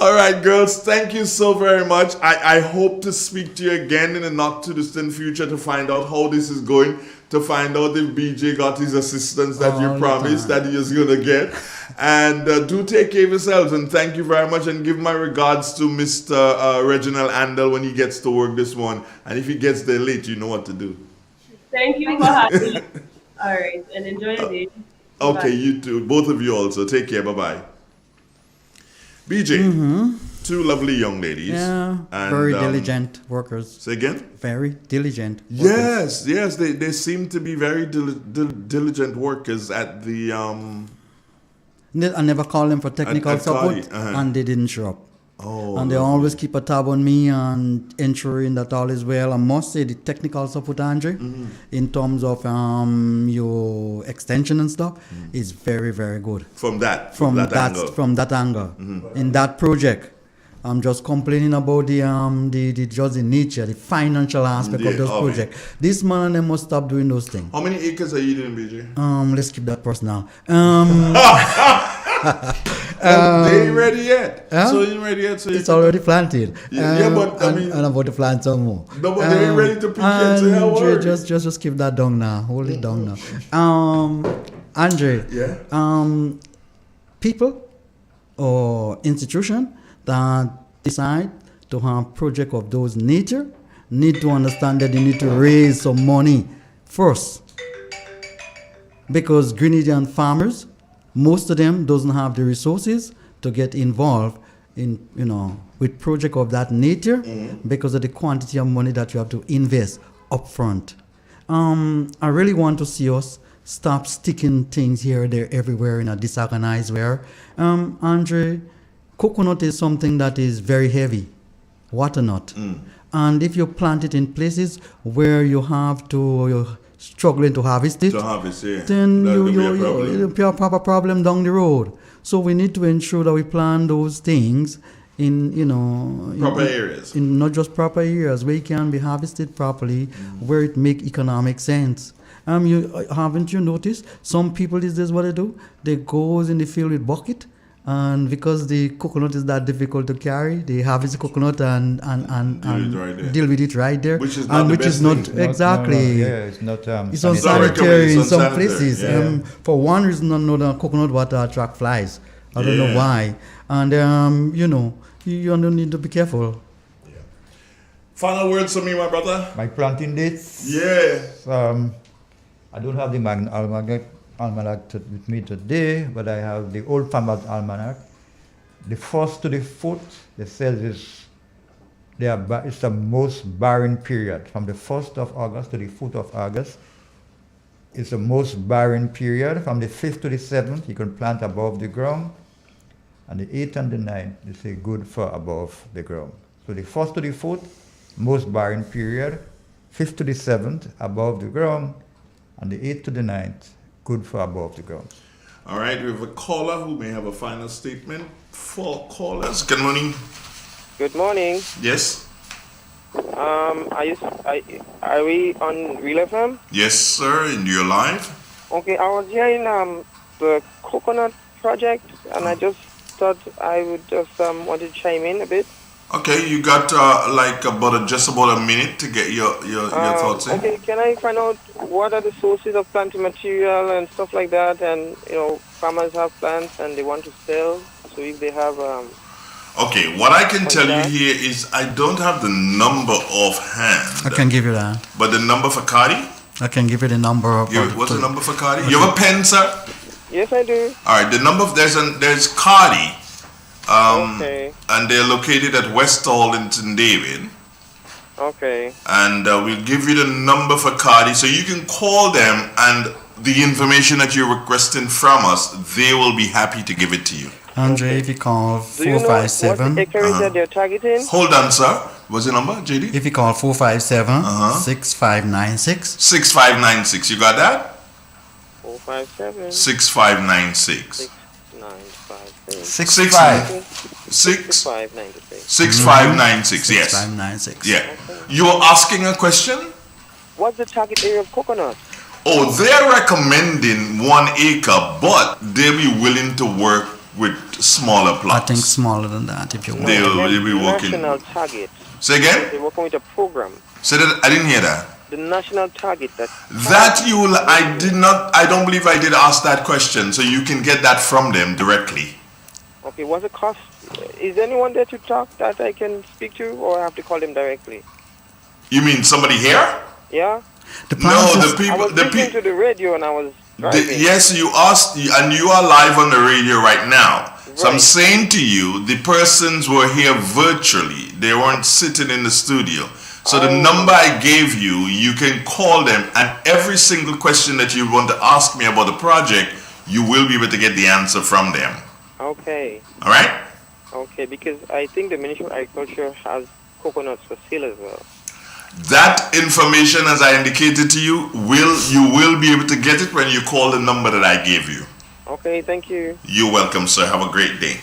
All right, girls, thank you so very much. I hope to speak to you again in the not too distant future to find out how this is going, to find out if BJ got his assistance that you promised that he is going to get. And do take care of yourselves, and thank you very much, and give my regards to Mr. Reginald Andel when he gets to work this morning. And if he gets there late, you know what to do.
Thank you for having me. All right, and enjoy your day.
Okay, bye. You too. Both of you also. Take care. Bye-bye. BJ, 2 lovely young ladies.
Yeah, and, very diligent workers.
Say again?
Very diligent workers.
Yes, they seem to be very diligent workers at the...
I never called them for technical support, and they didn't show up. And they always keep a tab on me and ensuring that all is well. I must say the technical support, Andre, in terms of your extension and stuff, is very, very good.
From that
angle. In that project, I'm just complaining about the just the nature, the financial aspect of those projects. This man and them must stop doing those things.
How many acres are you doing, BJ?
Let's keep that personal.
They ain't ready yet. So you ready yet? So
it's already planted.
But I mean,
and I'm about to plant some more.
No, but they ain't ready to pick yet. So how worried?
Just keep that down now. Hold it down now. Andre.
Yeah.
People or institution that decide to have project of those nature need to understand that they need to raise some money first, because Grenadian farmers, most of them doesn't have the resources to get involved in, with project of that nature because of the quantity of money that you have to invest upfront. I really want to see us stop sticking things here, there, everywhere in a disorganized way. Andre, coconut is something that is very heavy, water nut. And if you plant it in places where you're struggling to harvest it, then it'll be a proper problem down the road. So we need to ensure that we plant those things in
proper areas,
in not just proper areas where it can be harvested properly, where it make economic sense. Haven't you noticed? Some people these days, what they do? They goes in the field with bucket, and because the coconut is that difficult to carry, they harvest the coconut and deal with it right there.
Which is not the best thing.
Exactly.
It's not.
It's unsanitary in some
unsanitary,
places.
yeah.
For one reason, I know that coconut water attract flies. I don't know why. And you don't need to be careful.
Final words from me, my brother.
My planting dates.
Yeah.
I don't have the almanac with me today, but I have the Old Farmer's Almanac. The 1st to the 4th, it says it's the most barren period. From the 1st of August to the 4th of August, it's the most barren period. From the 5th to the 7th, you can plant above the ground. And the 8th and the 9th, they say good for above the ground. So the 1st to the 4th, most barren period. 5th to the 7th, above the ground. And the 8th to the 9th, good for above the ground.
All right, we have a caller who may have a final statement. 4 callers. Good morning.
Good morning.
Yes.
Are we on Real FM?
Yes, sir. And you're live.
Okay, I was hearing the coconut project, and I just thought I would just want to chime in a bit.
Okay, you got just about a minute to get your thoughts in.
Okay, can I find out what are the sources of planting material and stuff like that? And farmers have plants and they want to sell. So if they have
okay, what I can tell you here is I don't have the number offhand.
I can give you that.
But the number for Cardi?
I can give you the number.
What's the number for Cardi? You have a pen, sir?
Yes, I do.
All right, the number there's Cardi.
Okay.
And they're located at West Arlington, David.
Okay.
And we'll give you the number for Cardi, so you can call them, and the information that you're requesting from us, they will be happy to give it to you.
Andre, if you call 457.
Do you know what the acreage that they're targeting?
Hold on, sir. What's the number, JD?
If you call 457 6596.
6596. You got that?
457
6596.
6596.
6596, yes.
6596.
Yeah. You were asking a question?
What's the target area of coconut?
Oh, they're recommending 1 acre, but they'll be willing to work with smaller plots.
I think smaller than that if you want.
They'll be working.
National target.
Say again?
They're working with a program.
Say that, I didn't hear that.
The national target
I don't believe I did ask that question, so you can get that from them directly.
Okay, what's the cost? Is there anyone there to talk that I can speak to, or I have to call them directly?
You mean somebody here?
Yeah.
The people.
I was listening to the radio and I was driving.
Yes, you asked, and you are live on the radio right now. Right. So I'm saying to you, the persons were here virtually. They weren't sitting in the studio. So the number I gave you, you can call them, and every single question that you want to ask me about the project, you will be able to get the answer from them.
Okay.
All right?
Okay, because I think the Ministry of Agriculture has coconuts for sale as well.
That information, as I indicated to you, you will be able to get it when you call the number that I gave you.
Okay, thank you.
You're welcome, sir. Have a great day.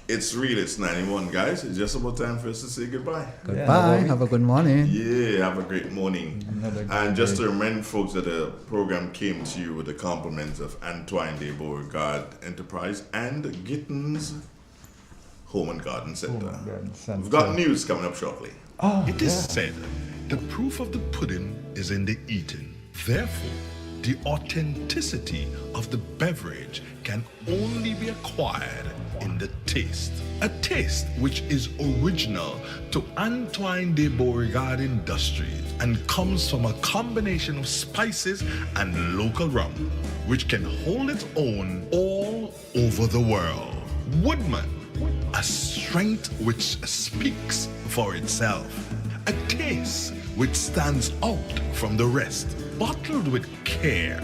It's real. It's 91, guys. It's just about time for us to say goodbye.
Goodbye. Have a good morning.
Yeah, have a great morning. And just to remind folks that the program came to you with the compliments of Antoine de Beauregard Enterprise and Gittins Home and Garden Center. We've got news coming up shortly.
It is said, the proof of the pudding is in the eating. Therefore, the authenticity of the beverage can only be acquired in the taste. A taste which is original to Antoine de Beauregard Industries and comes from a combination of spices and local rum, which can hold its own all over the world. Woodman, a strength which speaks for itself. A taste which stands out from the rest. Bottled with care,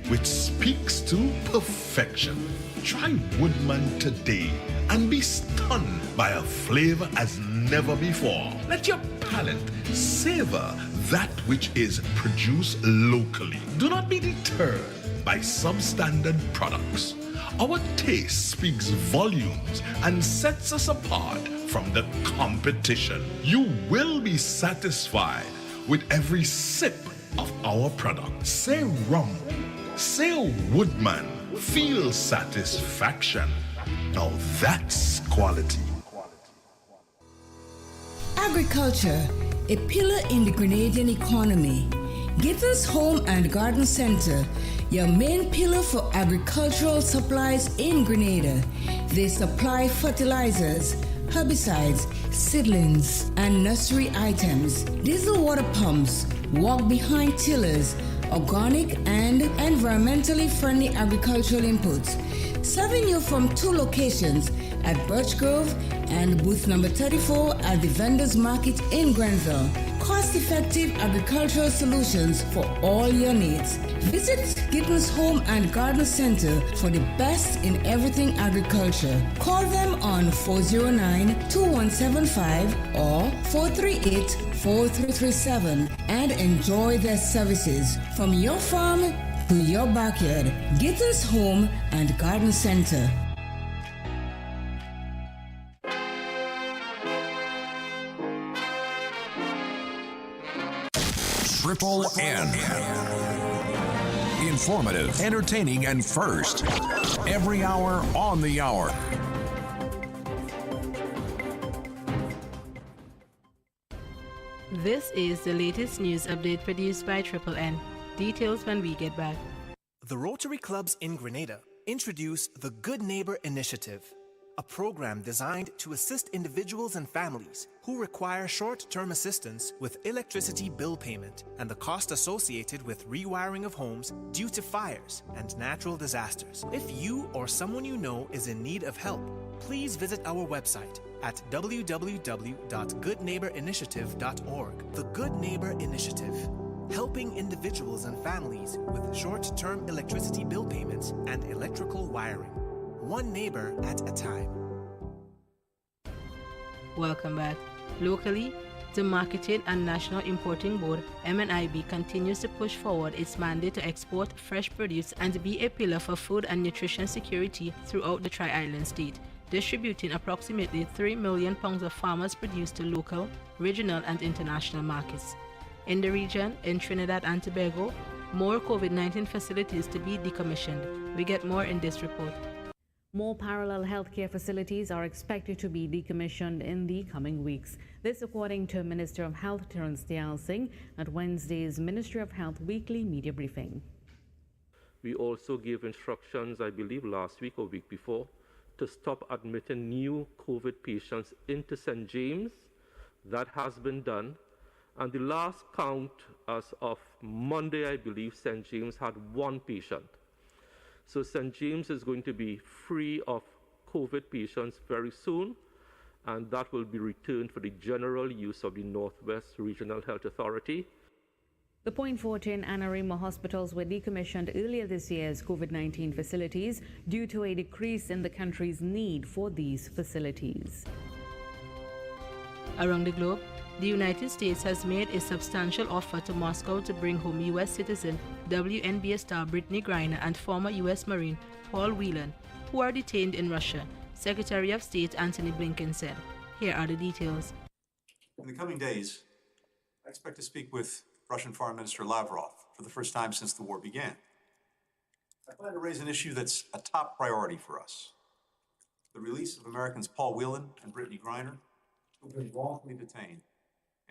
which speaks to perfection. Try Woodman today and be stunned by a flavor as never before. Let your palate savor that which is produced locally. Do not be deterred by substandard products. Our taste speaks volumes and sets us apart from the competition. You will be satisfied with every sip of our product. Say rum, say Woodman, feel satisfaction. Now that's quality.
Agriculture, a pillar in the Grenadian economy. Gittins Home and Garden Center, your main pillar for agricultural supplies in Grenada. They supply fertilizers, herbicides, seedlings, and nursery items, diesel water pumps, walk-behind tillers, organic and environmentally friendly agricultural inputs. Serving you from 2 locations at Birch Grove and booth number 34 at the Vendors Market in Grenville. Cost-effective agricultural solutions for all your needs. Visit Gittins Home and Garden Center for the best in everything agriculture. Call them on 409-2175 or 438-4337 and enjoy their services from your farm to your backyard. Gittins Home and Garden Center.
Triple N. Informative, entertaining, and first. Every hour on the hour.
This is the latest news update produced by Triple N. Details when we get back.
The Rotary Clubs in Grenada introduce the Good Neighbor Initiative, a program designed to assist individuals and families who require short-term assistance with electricity bill payment and the cost associated with rewiring of homes due to fires and natural disasters. If you or someone you know is in need of help, please visit our website at www.goodneighborinitiative.org. The Good Neighbor Initiative, helping individuals and families with short-term electricity bill payments and electrical wiring. One neighbor at a time.
Welcome back. Locally, the Marketing and National Importing Board, MNIB, continues to push forward its mandate to export fresh produce and be a pillar for food and nutrition security throughout the Tri-Island state, distributing approximately 3 million pounds of farmers' produce to local, regional, and international markets. In the region, in Trinidad and Tobago, more COVID-19 facilities to be decommissioned. We get more in this report.
More parallel healthcare facilities are expected to be decommissioned in the coming weeks. This according to Minister of Health Terence Dayal Singh at Wednesday's Ministry of Health weekly media briefing.
We also gave instructions, I believe last week or week before, to stop admitting new COVID patients into St. James. That has been done. And the last count as of Monday, I believe, St. James had 1 patient. So St. James is going to be free of COVID patients very soon, and that will be returned for the general use of the Northwest Regional Health Authority.
The Point Fortin and Arima hospitals were decommissioned earlier this year as COVID-19 facilities due to a decrease in the country's need for these facilities.
Around the globe, the United States has made a substantial offer to Moscow to bring home U.S. citizen WNBA star Brittany Griner and former U.S. Marine Paul Whelan, who are detained in Russia, Secretary of State Antony Blinken said. Here are the details.
In the coming days, I expect to speak with Russian Foreign Minister Lavrov for the first time since the war began. I plan to raise an issue that's a top priority for us: the release of Americans Paul Whelan and Brittany Griner, who've been wrongfully detained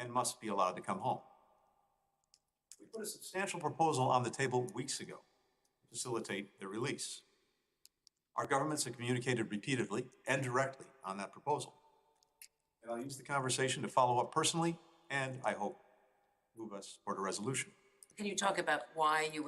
and must be allowed to come home. We put a substantial proposal on the table weeks ago to facilitate their release. Our governments have communicated repeatedly and directly on that proposal. And I'll use the conversation to follow up personally and, I hope, move us toward a resolution.
Can you talk about why you would